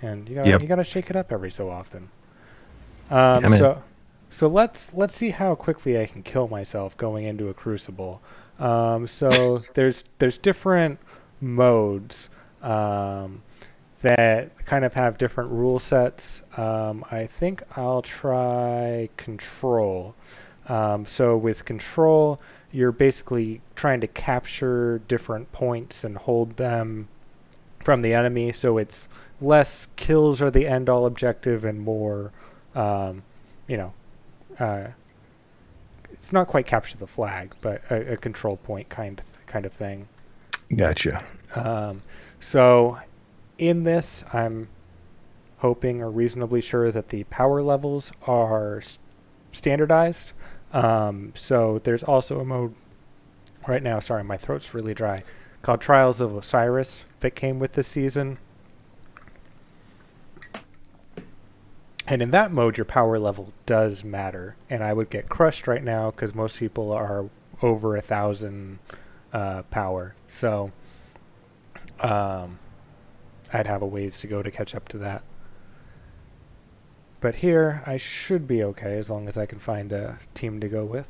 and you gotta shake it up every so often. So let's see how quickly I can kill myself going into a Crucible. So there's different modes that kind of have different rule sets. I think I'll try Control. So with Control, you're basically trying to capture different points and hold them from the enemy, so it's less kills are the end-all objective and more, it's not quite capture the flag, but a control point kind of thing. Gotcha. So in this, I'm hoping or reasonably sure that the power levels are standardized. So there's also a mode right now, sorry, my throat's really dry, called Trials of Osiris that came with this season. And in that mode, your power level does matter. And I would get crushed right now because most people are over 1,000 power. So I'd have a ways to go to catch up to that. But here, I should be okay as long as I can find a team to go with.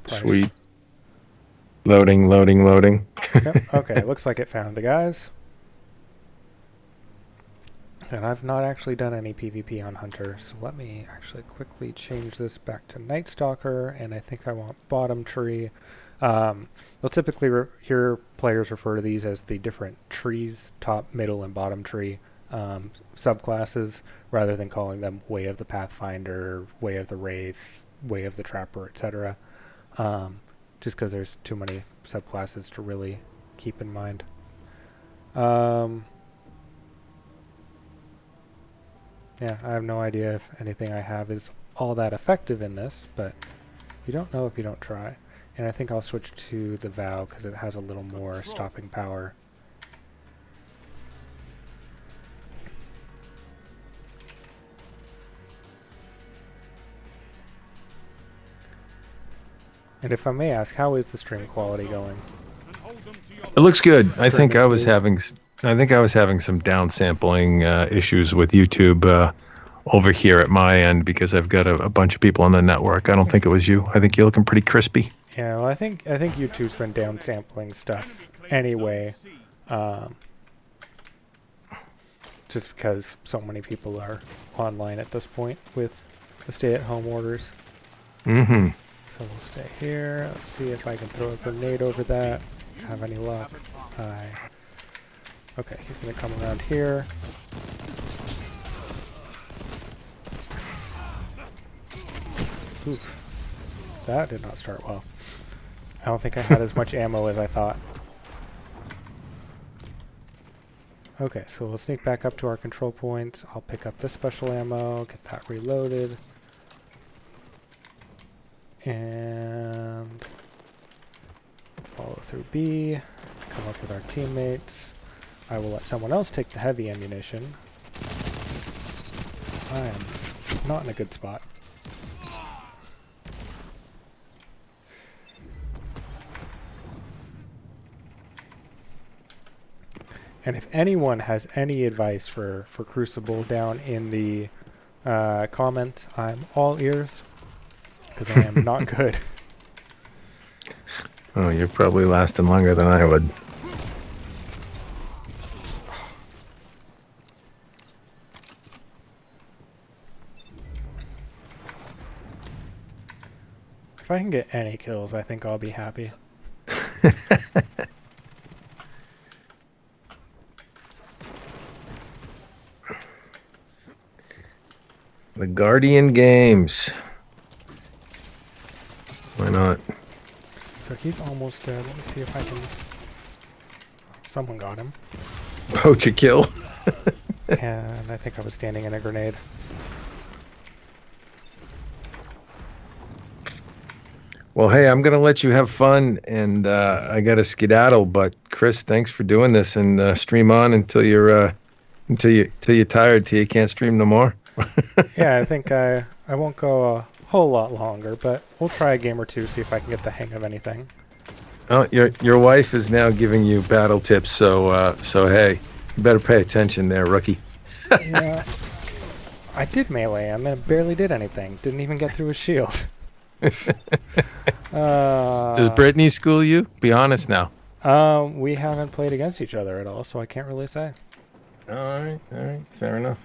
Sweet. Loading. Yep. Okay, looks like it found the guys. And I've not actually done any PvP on Hunter, so let me actually quickly change this back to Night Stalker, and I think I want Bottom Tree. You'll typically hear players refer to these as the different trees, top, middle, and bottom tree subclasses, rather than calling them Way of the Pathfinder, Way of the Wraith, Way of the Trapper, etc. Just because there's too many subclasses to really keep in mind. Yeah, I have no idea if anything I have is all that effective in this, but you don't know if you don't try. And I think I'll switch to the Vow because it has a little more stopping power. And if I may ask, how is the stream quality going? It looks good. I think I was Smooth. having some downsampling issues with YouTube over here at my end because I've got a bunch of people on the network. I don't think it was you. I think you're looking pretty crispy. Yeah, well, I think YouTube's been downsampling stuff anyway, just because so many people are online at this point with the stay-at-home orders. Mm-hmm. So we'll stay here. Let's see if I can throw a grenade over that. Have any luck? Okay, he's gonna come around here. Oof. That did not start well. I don't think I had as much ammo as I thought. Okay, so we'll sneak back up to our control points. I'll pick up this special ammo, get that reloaded. And follow through B, come up with our teammates. I will let someone else take the heavy ammunition. I am not in a good spot. And if anyone has any advice for Crucible down in the comment, I'm all ears, because I am not good. Oh, you're probably lasting longer than I would. If I can get any kills, I think I'll be happy. The Guardian Games. Why not? So he's almost dead. Let me see if I can... Someone got him. Poach a kill. And I think I was standing in a grenade. Well, hey, I'm gonna let you have fun, and I gotta skedaddle. But Chris, thanks for doing this, and stream on until you're tired, till you can't stream no more. Yeah, I think I won't go a whole lot longer, but we'll try a game or two, see if I can get the hang of anything. Oh, your wife is now giving you battle tips, so hey, you better pay attention there, rookie. Yeah, I did melee him and barely did anything. Didn't even get through his shield. Does Brittany school you? Be honest now. We haven't played against each other at all, so I can't really say. All right, fair enough.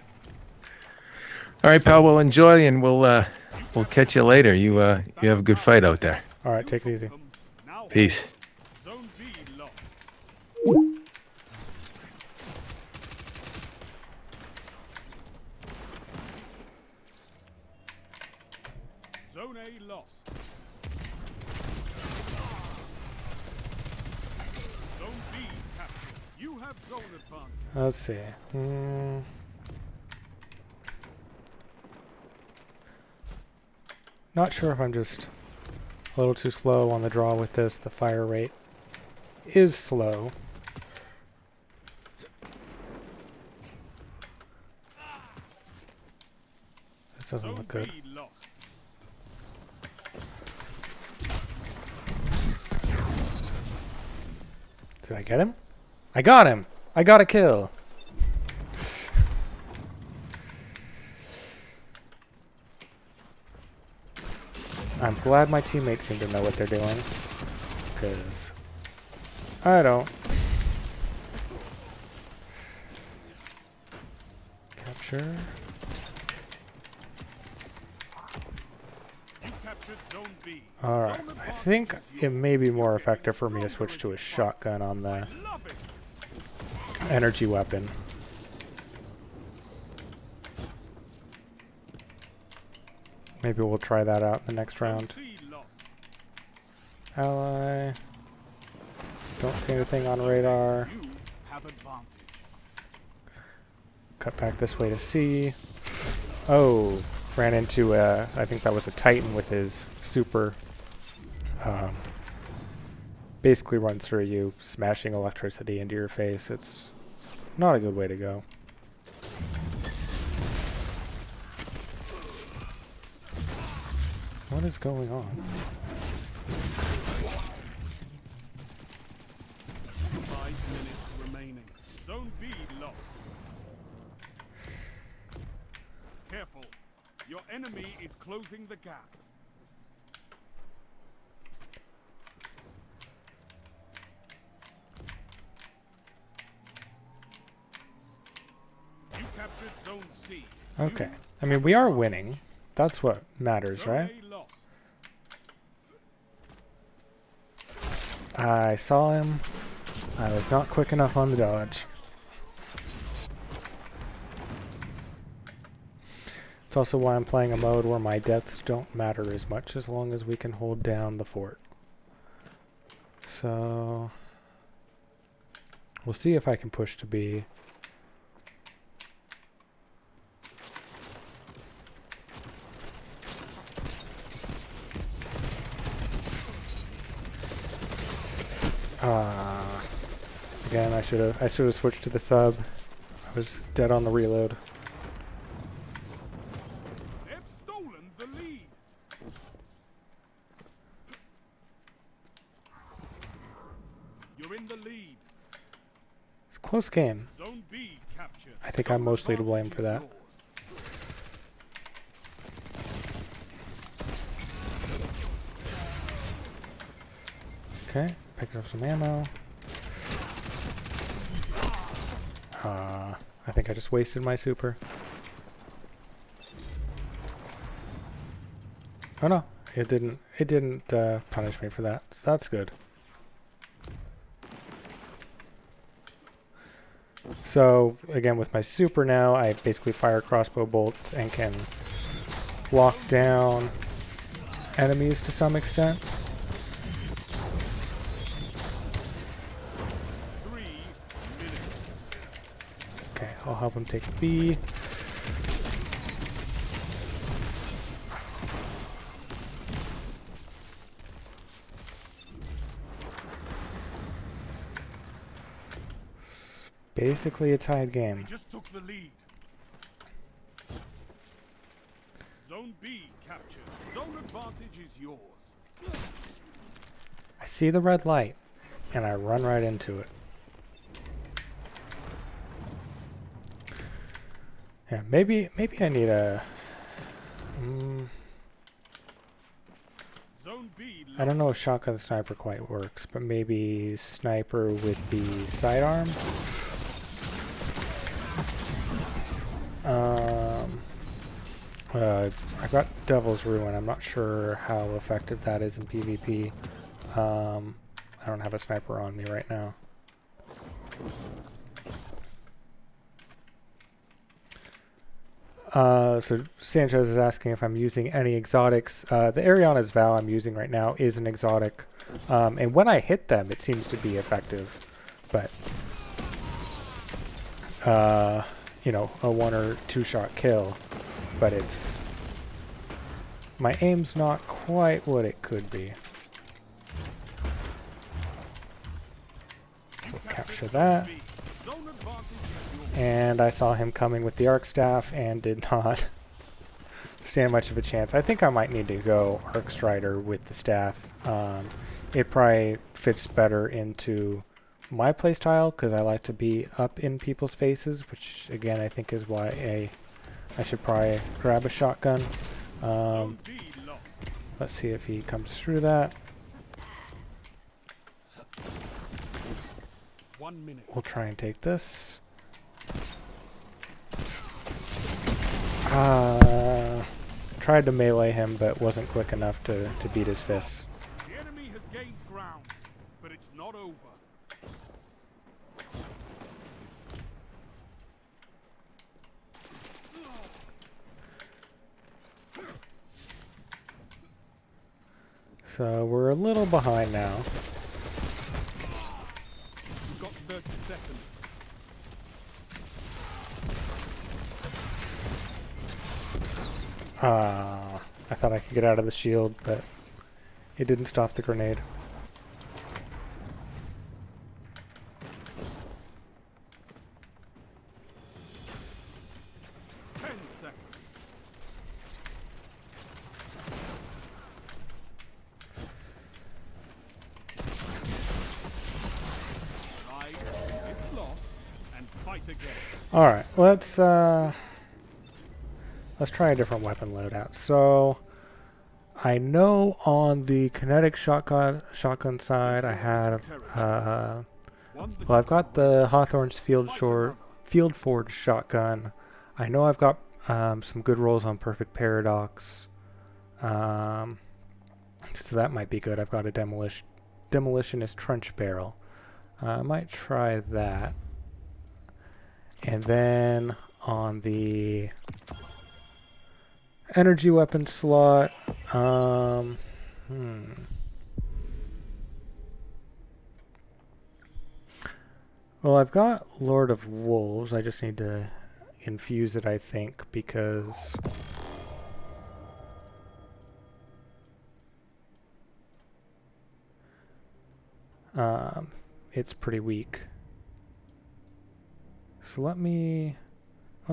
All right, pal. Well, enjoy, and we'll catch you later. You have a good fight out there. All right, take it easy. Peace. Zone B lost. Zone A lost. Zone B captured. You have zone advantage. Let's see. Not sure if I'm just a little too slow on the draw with this. The fire rate is slow. This doesn't look good. B lost. Did I get him? I got him! I got a kill! I'm glad my teammates seem to know what they're doing, because I don't. Capture. You captured zone B. Alright, I think it may be more effective for me to switch to a shotgun on the Love it. energy weapon. Maybe we'll try that out in the next round. C lost. Ally. Don't see anything on radar. You have advantage. Cut back this way to C. Oh, ran into I think that was a Titan with his super. Basically runs through you, smashing electricity into your face. It's not a good way to go. What is going on? 5 minutes remaining. Zone B lost. Careful. Your enemy is closing the gap. You captured zone C. Okay. I mean, we are winning. That's what matters, Zone right? A lost. I saw him. I was not quick enough on the dodge. It's also why I'm playing a mode where my deaths don't matter as much as long as we can hold down the fort. So we'll see if I can push to B. Again, I should have switched to the sub. I was dead on the reload. in the lead. It's a close game. Zone B captured. I think I'm mostly to blame for that. Yours. Okay, picked up some ammo. I think I just wasted my super. Oh no, it didn't. It didn't punish me for that. So that's good. So again, with my super now, I basically fire crossbow bolts and can lock down enemies to some extent. 3 minutes. Okay, I'll help him take B. Basically a tied We game. just took the lead. Zone B captured. Zone advantage is yours. I see the red light, and I run right into it. Yeah, maybe I need a... Zone B I don't know if shotgun sniper quite works, but maybe sniper with the sidearm. I got Devil's Ruin. I'm not sure how effective that is in PvP. I don't have a sniper on me right now. So Sanchez is asking if I'm using any exotics. The Ariana's Vow I'm using right now is an exotic. And when I hit them, it seems to be effective. But, you know, a 1 or 2 shot kill. But it's... my aim's not quite what it could be. We'll capture that. Zone advantage is yours. And I saw him coming with the arc staff and did not stand much of a chance. I think I might need to go Arc Strider with the staff. It probably fits better into my playstyle because I like to be up in people's faces, which again I think is why I should probably grab a shotgun. Zone B lost. Let's see if he comes through that. 1 minute. We'll try and take this. Tried to melee him, but wasn't quick enough to beat his fists. The enemy has gained ground, but it's not over. So we're a little behind now. You've got 30 seconds. I thought I could get out of the shield, but it didn't stop the grenade. Seconds. Ride this loss and fight again. Alright, let's try a different weapon loadout. So I know on the kinetic shotgun side I had well, I've got the Hawthorne's Field Forge shotgun. I know I've got some good rolls on Perfect Paradox. So that might be good. I've got a Demolitionist Trench Barrel. I might try that. And then on the energy weapon slot, well, I've got Lord of Wolves. I just need to infuse it, I think, because it's pretty weak. So let me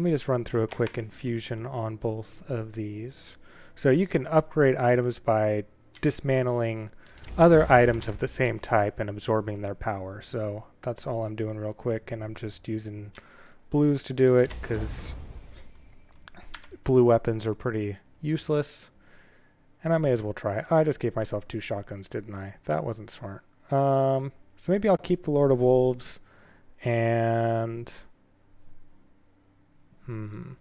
just run through a quick infusion on both of these. So you can upgrade items by dismantling other items of the same type and absorbing their power. So that's all I'm doing real quick, and I'm just using blues to do it because blue weapons are pretty useless. And I may as well try it. I just gave myself 2 shotguns, didn't I? That wasn't smart. So maybe I'll keep the Lord of Wolves and... No,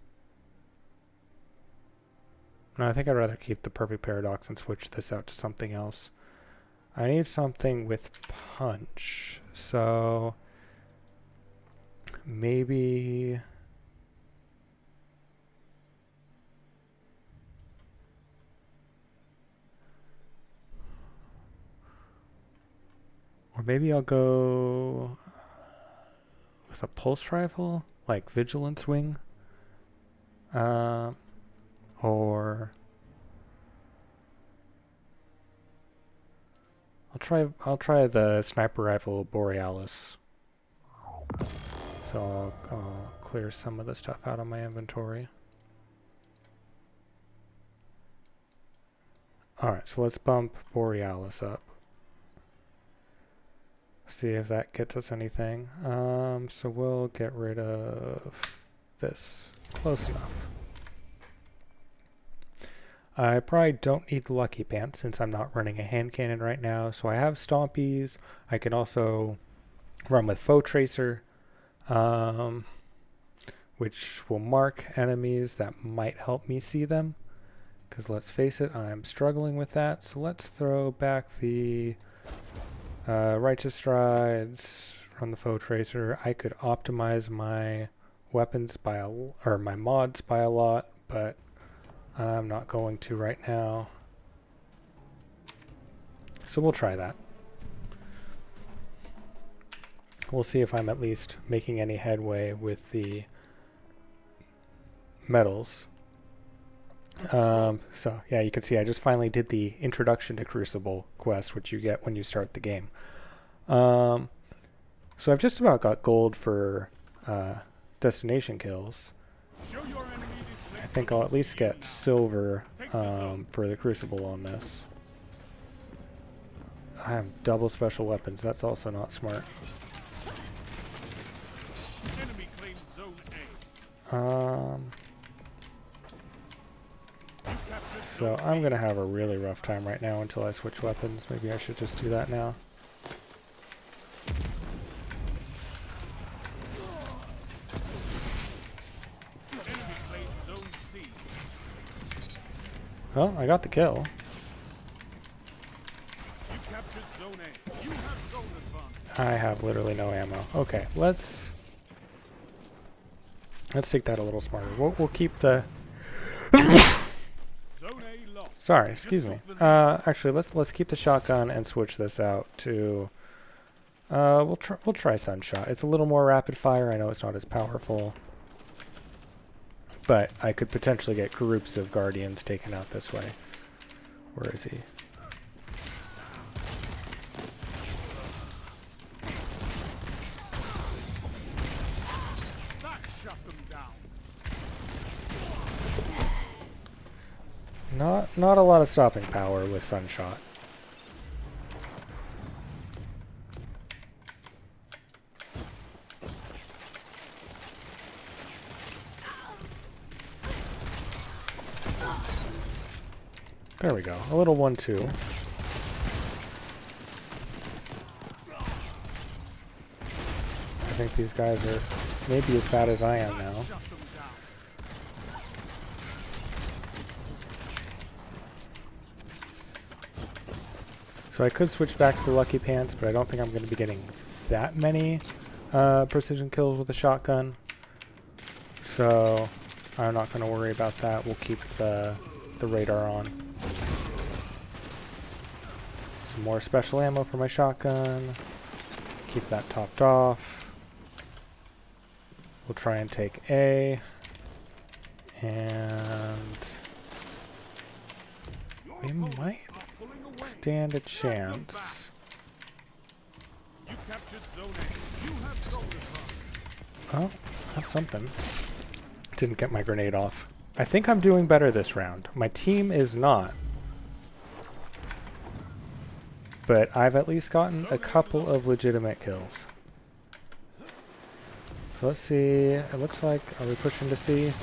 I think I'd rather keep the Perfect Paradox and switch this out to something else. I need something with punch. So... maybe... or maybe I'll go with a pulse rifle, like Vigilance Wing. Or I'll try the sniper rifle Borealis. So I'll clear some of the stuff out of my inventory. Alright, so let's bump Borealis up. See if that gets us anything. So we'll get rid of this. Close enough. I probably don't need the Lucky Pants since I'm not running a hand cannon right now. So I have Stompies. I can also run with Foe Tracer, which will mark enemies that might help me see them. Because let's face it, I'm struggling with that. So let's throw back the Righteous Strides, run the Foe Tracer. I could optimize my weapons by or my mods by a lot, but I'm not going to right now. So we'll try that. We'll see if I'm at least making any headway with the medals. So yeah, you can see I just finally did the Introduction to Crucible quest, which you get when you start the game. So I've just about got gold for destination kills. I think I'll at least get silver for the Crucible on this. I have double special weapons. That's also not smart. So I'm going to have a really rough time right now until I switch weapons. Maybe I should just do that now. Well, I got the kill. I have literally no ammo. Okay, let's take that a little smarter. We'll keep the... Sorry, excuse me. Actually, let's keep the shotgun and switch this out to... we'll try Sunshot. It's a little more rapid fire. I know it's not as powerful, but I could potentially get groups of Guardians taken out this way. Where is he? Not a lot of stopping power with Sunshot. There we go. A little 1-2. I think these guys are maybe as bad as I am now. So I could switch back to the Lucky Pants, but I don't think I'm going to be getting that many precision kills with a shotgun. So I'm not going to worry about that. We'll keep the radar on. Some more special ammo for my shotgun. Keep that topped off. We'll try and take A. And we might stand a chance. Oh, that's something. Didn't get my grenade off. I think I'm doing better this round. My team is not. but I've at least gotten a couple of legitimate kills. So let's see. It looks like, are we pushing to C?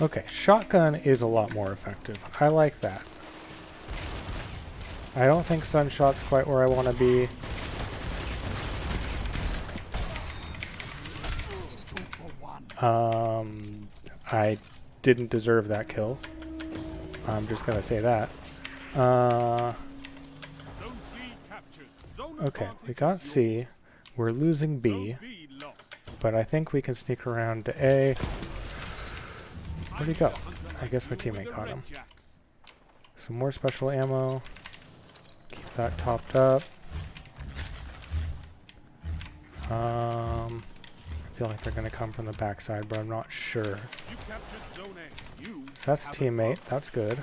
Okay, shotgun is a lot more effective. I like that. I don't think Sunshot's quite where I want to be. I didn't deserve that kill. I'm just gonna say that. Okay, we got C. We're losing B. But I think we can sneak around to A. Where'd he go? I guess my teammate caught him. Some more special ammo. Keep that topped up. I feel like they're going to come from the backside, but I'm not sure. So that's a teammate. That's good.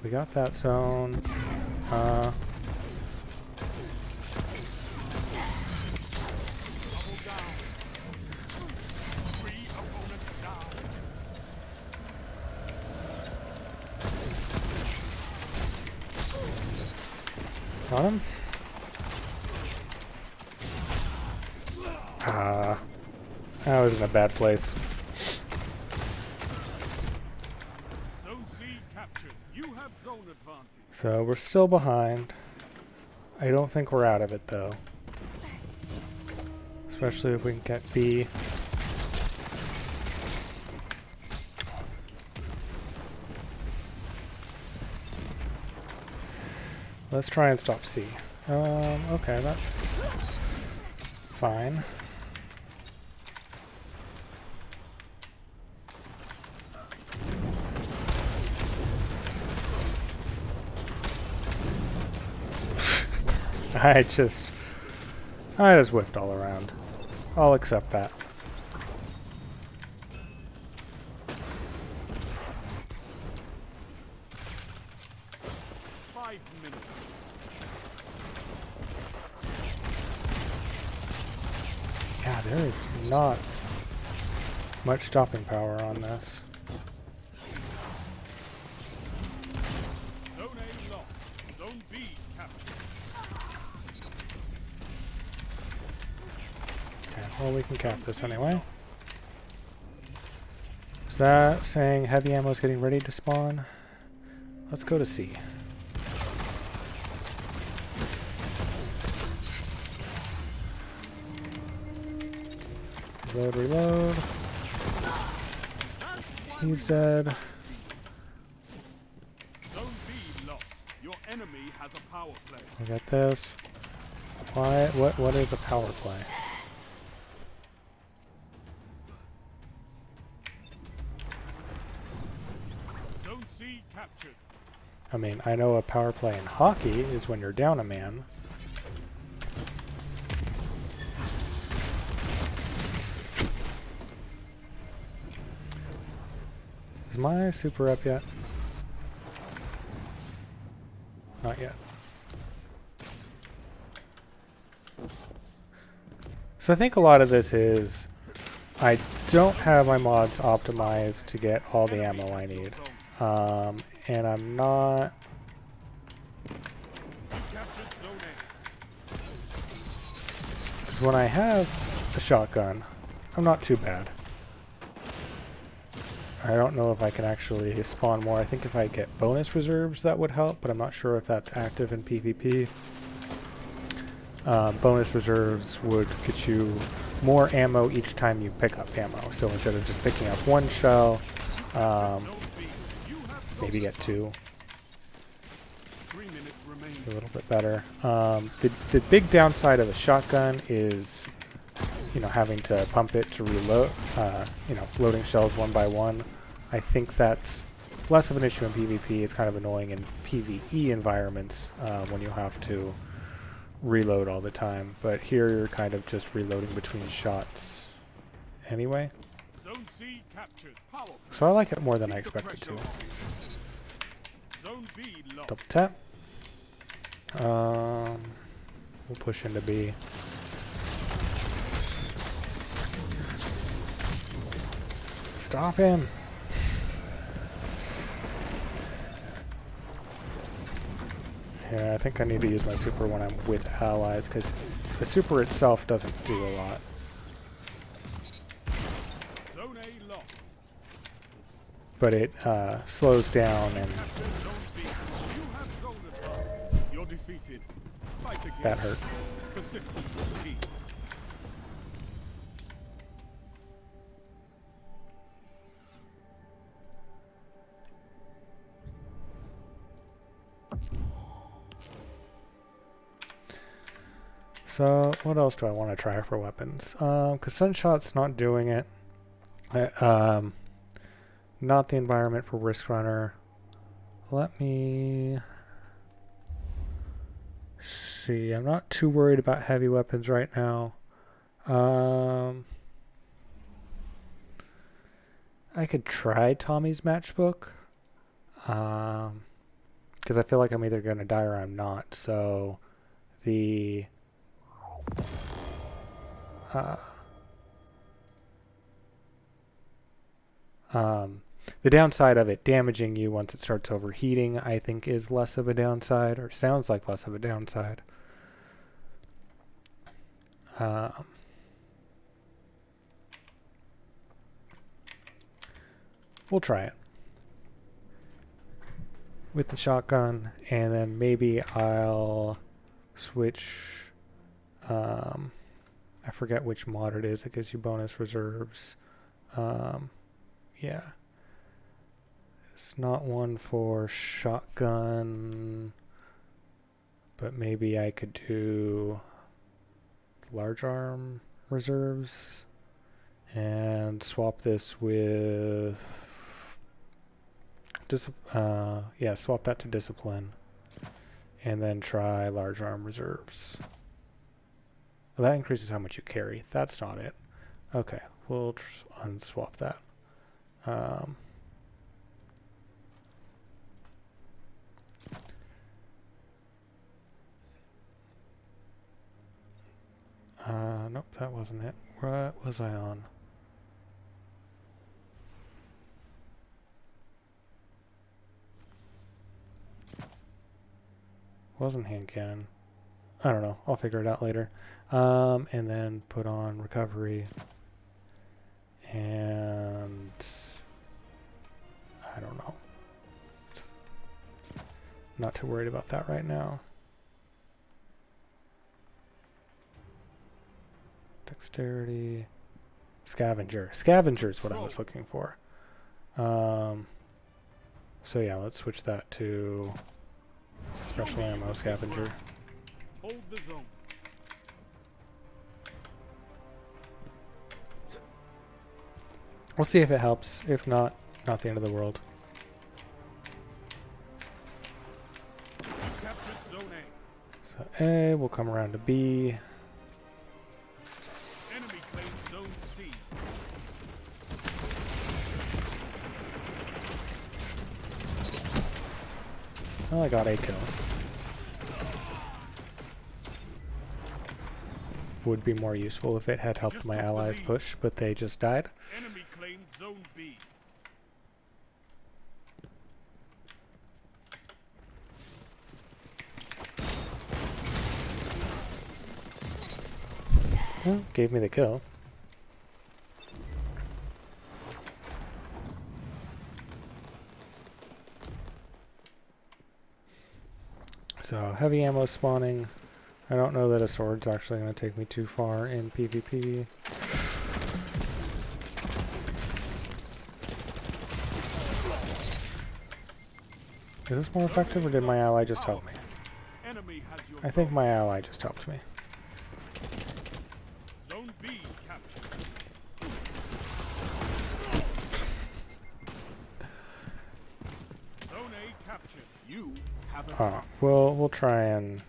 We got that zone. Got him? That was in a bad place. Zone C captured. You have zone advantage. So we're still behind. I don't think we're out of it though. Especially if we can get B. Let's try and stop C. Okay, that's fine. I just whiffed all around. I'll accept that. Yeah, there is not much stopping power on this. Zone A lost. Zone B captured. Okay, well we can cap this anyway. Is that saying heavy ammo is getting ready to spawn? Let's go to C. Reload, reload. He's dead. Zone B lost. Your enemy has a power play. We got this. Why? What is a power play? Zone C captured. I mean, I know a power play in hockey is when you're down a man. Is my super up yet? Not yet. So I think a lot of this is I don't have my mods optimized to get all the ammo I need. And I'm not... Because when I have a shotgun, I'm not too bad. I don't know if I can actually spawn more. I think if I get bonus reserves that would help, but I'm not sure if that's active in PvP. Bonus reserves would get you more ammo each time you pick up ammo. So instead of just picking up one shell, maybe get two. A little bit better. The big downside of a shotgun is, you know, having to pump it to reload, you know, loading shells one by one. I think that's less of an issue in PvP. It's kind of annoying in PvE environments when you have to reload all the time. But here you're kind of just reloading between shots anyway. Zone C captured. Power. So I like it more than I expected to. Zone B lost. Double tap. We'll push into B. Stop him! Yeah, I think I need to use my super when I'm with allies, because the super itself doesn't do a lot. Zone A lost. But it slows down and Capture Zone B. You have zone advantage. You're defeated. Fight again. that hurt. Persistence is key. So, what else do I want to try for weapons? Because Sunshot's not doing it. Not the environment for Risk Runner. Let me see. I'm not too worried about heavy weapons right now. I could try Tommy's matchbook. Because I feel like I'm either going to die or I'm not. So, the the downside of it damaging you once it starts overheating, I think, is less of a downside, or sounds like less of a downside. We'll try it with the shotgun, and then maybe I'll switch. I forget which mod it is that gives you bonus reserves. Yeah. It's not one for shotgun, but maybe I could do large arm reserves and swap this with swap that to discipline and then try large arm reserves. Well, that increases how much you carry. That's not it. Okay, we'll unswap that. Nope, that wasn't it. What was I on? Wasn't hand cannon. I don't know. I'll figure it out later. And then put on recovery. And I don't know. Not too worried about that right now. Dexterity. Scavenger. Scavenger is what I was looking for. So yeah, let's switch that to special ammo scavenger. Hold the zone. We'll see if it helps. If not, not the end of the world. Captured zone A. So A, we'll come around to B. Enemy claimed zone C. Well, I got a kill. Would be more useful if it had helped Just my took the allies lead. push, but they just died. Enemy claimed zone B. Well, gave me the kill. So, heavy ammo spawning. I don't know that a sword's actually going to take me too far in PvP. Is this more effective, or did my ally just help me? Enemy has your I think zone. my ally just helped me. Zone B captured. Zone A captured. You have a We'll try and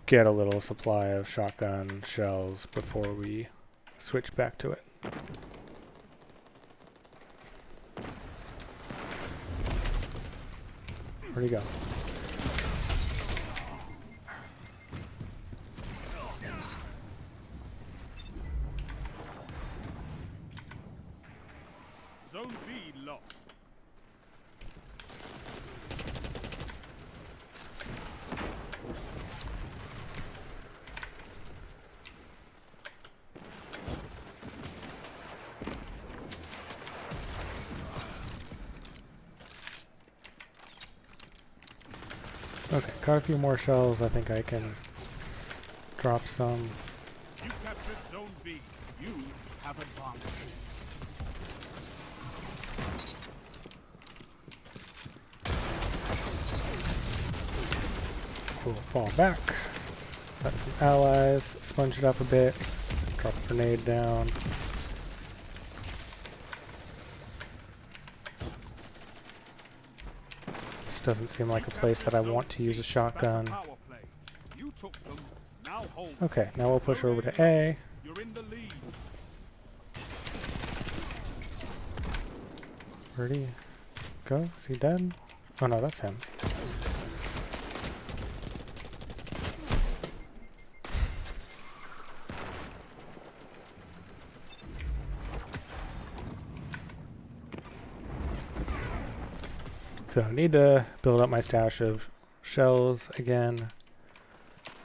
get a little supply of shotgun shells before we switch back to it. Where'd he go? Zone B Okay, got a few more shells. I think I can drop some. You captured Zone B. You have advanced. We'll fall back. Got some allies. Sponge it up a bit. Drop a grenade down. This doesn't seem like a place that I want to use a shotgun. Power play. You took them. Now hold. Okay, now we'll push over to A. You're in the lead. Where'd he go? Is he dead? Oh no, that's him. So I need to build up my stash of shells again.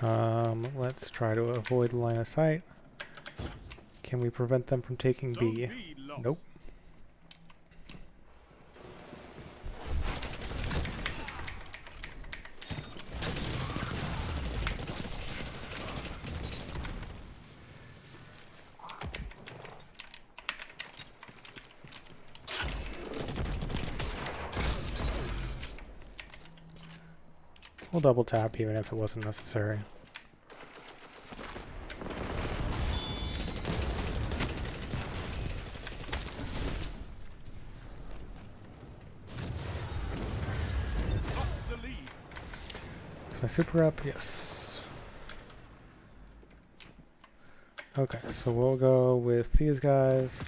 Let's try to avoid the line of sight. Can we prevent them from taking B? Zone B lost. Nope. We'll double tap even if it wasn't necessary. Lost the lead. Is my super up? Yes. Okay, so we'll go with these guys.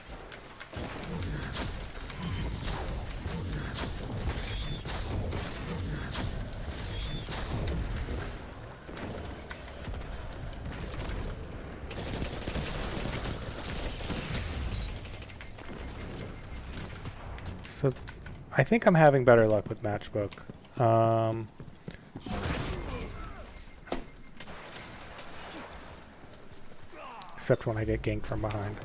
So I think I'm having better luck with Matchbook. Except when I get ganked from behind.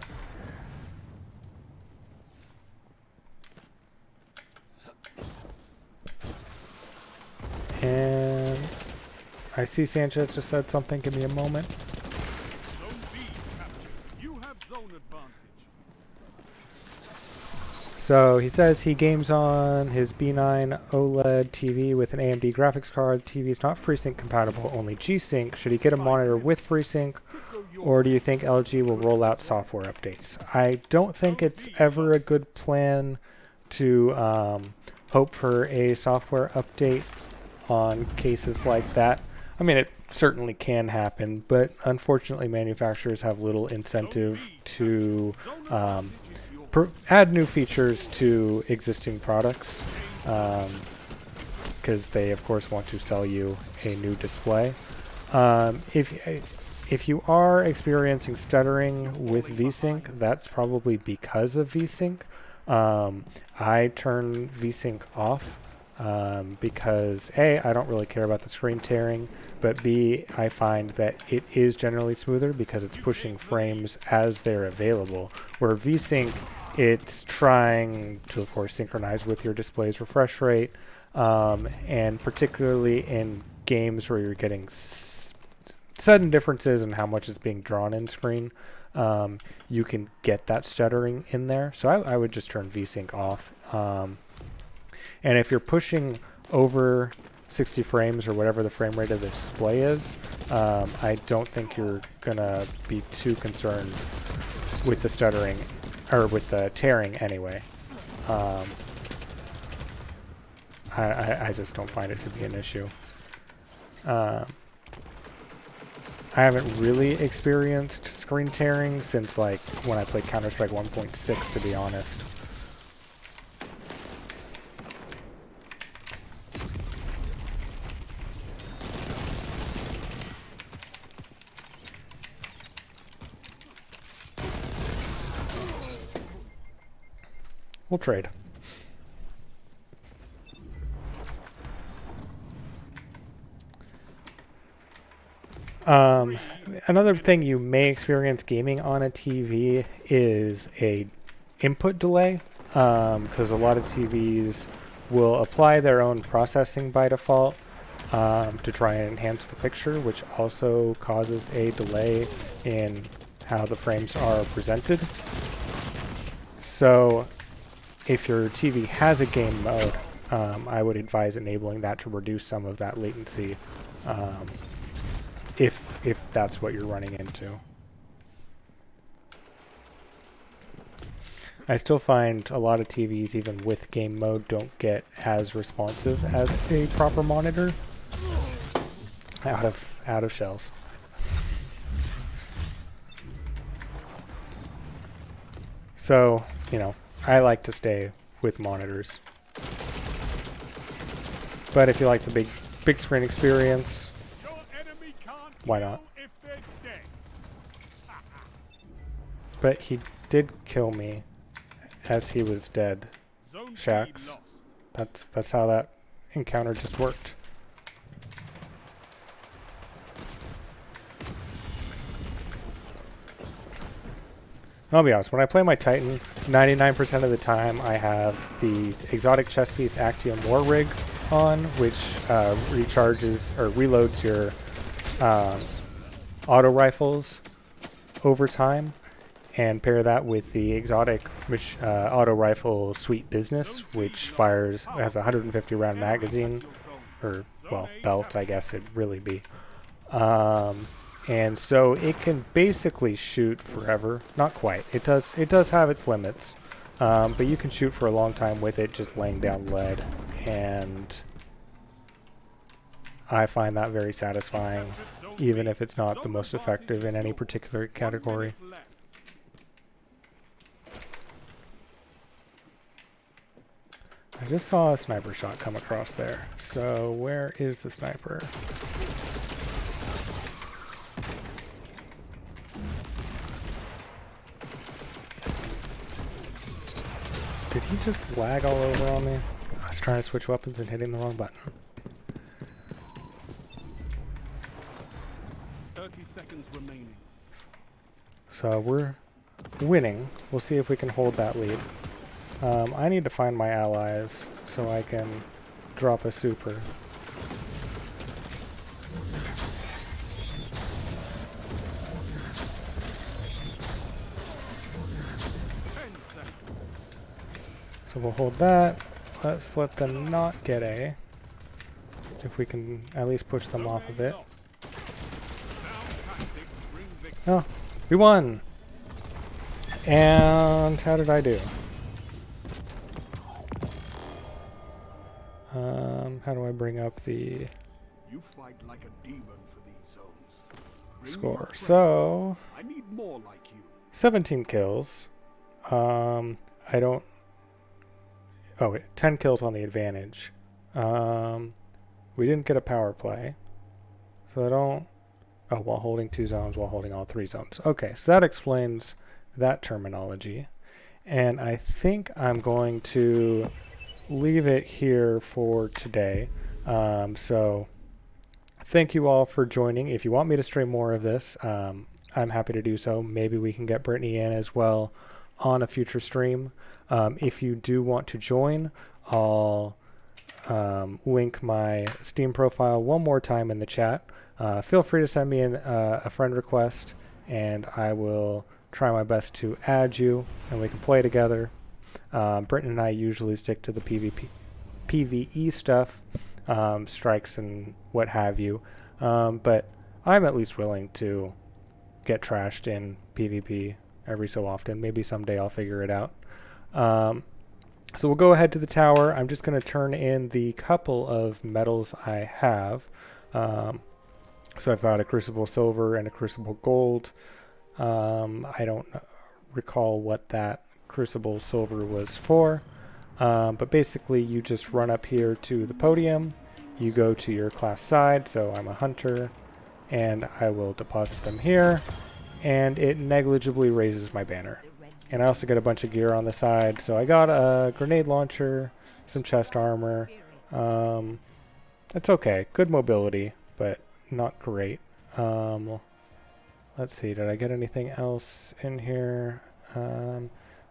And I see Sanchez just said something. Give me a moment. Zone B captured. You have zone advantage. So he says he games on his B9 OLED TV with an AMD graphics card. TV is not FreeSync compatible, only G-Sync. Should he get a monitor with FreeSync, or do you think LG will roll out software updates? I don't think it's ever a good plan to hope for a software update on cases like that. I mean, it certainly can happen, but unfortunately manufacturers have little incentive to add new features to existing products, because they of course want to sell you a new display. If you are experiencing stuttering with VSync, that's probably because of VSync. I turn VSync off because A, I don't really care about the screen tearing, but B, I find that it is generally smoother because it's pushing frames as they're available, where VSync, it's trying to, of course, synchronize with your display's refresh rate, and particularly in games where you're getting sudden differences in how much is being drawn in screen, you can get that stuttering in there. So I would just turn VSync off. And if you're pushing over 60 frames or whatever the frame rate of the display is, I don't think you're going to be too concerned with the stuttering, or with the tearing anyway. I just don't find it to be an issue. I haven't really experienced screen tearing since like when I played Counter-Strike 1.6, to be honest. We'll trade. Another thing you may experience gaming on a TV is a input delay, because a lot of TVs will apply their own processing by default. to try and enhance the picture, which also causes a delay in how the frames are presented. So if your TV has a game mode, I would advise enabling that to reduce some of that latency, if that's what you're running into. I still find a lot of TVs, even with game mode, don't get as responsive as a proper monitor. Out of shells. So, you know, I like to stay with monitors. But if you like the big screen experience, why not? But he did kill me as he was dead. Shax. That's how that encounter just worked. I'll be honest, when I play my Titan, 99% of the time I have the exotic chest piece Actium War Rig on, which recharges or reloads your auto rifles over time, and pair that with the exotic auto rifle Sweet Business, which has a 150 round magazine, or well, belt I guess it'd really be. And so it can basically shoot forever. Not quite. It does have its limits, but you can shoot for a long time with it just laying down lead, and I find that very satisfying, even if it's not the most effective in any particular category. I just saw a sniper shot come across there. So where is the sniper? Did he just lag all over on me? I was trying to switch weapons and hitting the wrong button. 30 seconds remaining. So we're winning. We'll see if we can hold that lead. I need to find my allies so I can drop a super. So we'll hold that. Let's let them not get A. If we can at least push them off of it. Oh, we won! And how did I do? How do I bring up the You fight like a demon for these zones. Bring score? more friends. So, I need more like you. 17 kills. I don't... Oh, wait, 10 kills on the advantage. We didn't get a power play. So I don't... Oh, while holding 2 zones, while holding all 3 zones. Okay, so that explains that terminology. And I think I'm going to leave it here for today. So thank you all for joining. If you want me to stream more of this, I'm happy to do so. Maybe we can get Brittany in as well on a future stream. If you do want to join, I'll link my Steam profile one more time in the chat. Feel free to send me a friend request, and I will try my best to add you, and we can play together. Britton and I usually stick to the PvE stuff, strikes and what have you, but I'm at least willing to get trashed in PvP every so often. Maybe someday I'll figure it out. So we'll go ahead to the tower. I'm just going to turn in the couple of medals I have. So I've got a Crucible Silver and a Crucible Gold. I don't recall what that Crucible Silver was for, but basically you just run up here to the podium, you go to your class side, so I'm a hunter, and I will deposit them here, and it negligibly raises my banner. And I also get a bunch of gear on the side, so I got a grenade launcher, some chest armor. It's okay, good mobility, but not great. Let's see, did I get anything else in here?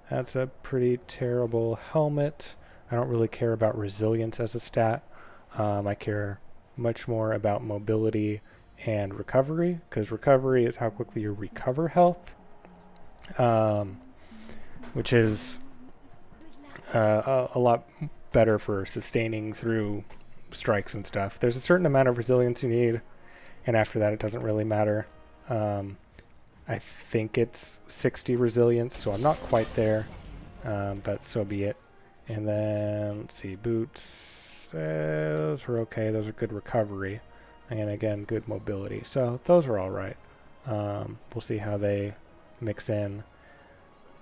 That's a pretty terrible helmet. I don't really care about resilience as a stat. I care much more about mobility and recovery, because recovery is how quickly you recover health, which is a lot better for sustaining through strikes and stuff. There's a certain amount of resilience you need, and after that it doesn't really matter. I think it's 60 resilience, so I'm not quite there, but so be it. And then, let's see, boots, those are okay. Those are good recovery. And again, good mobility. So those are all right. We'll see how they mix in.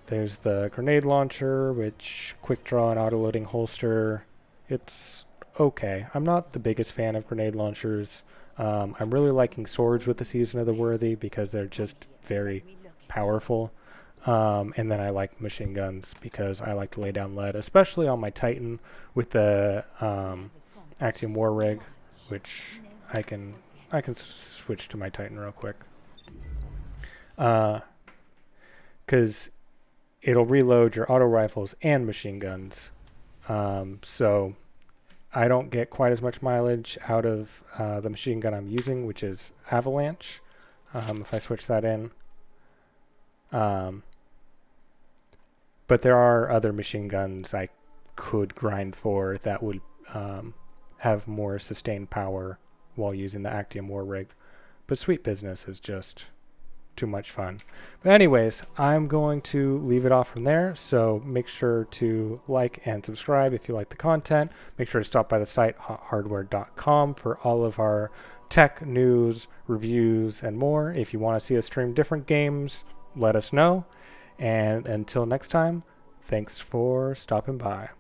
There's the grenade launcher, which quick draw and auto-loading holster. It's okay. I'm not the biggest fan of grenade launchers. I'm really liking swords with the Season of the Worthy because they're just very powerful. And then I like machine guns because I like to lay down lead, especially on my Titan with the Actium War Rig, which I can switch to my Titan real quick. Because it'll reload your auto rifles and machine guns. So I don't get quite as much mileage out of the machine gun I'm using, which is Avalanche, if I switch that in. But there are other machine guns I could grind for that would have more sustained power while using the Actium War Rig. But Sweet Business is just too much fun. But anyways, I'm going to leave it off from there. So make sure to like and subscribe if you like the content. Make sure to stop by the site hothardware.com for all of our tech news, reviews, and more. If you want to see us stream different games, let us know. And until next time, thanks for stopping by.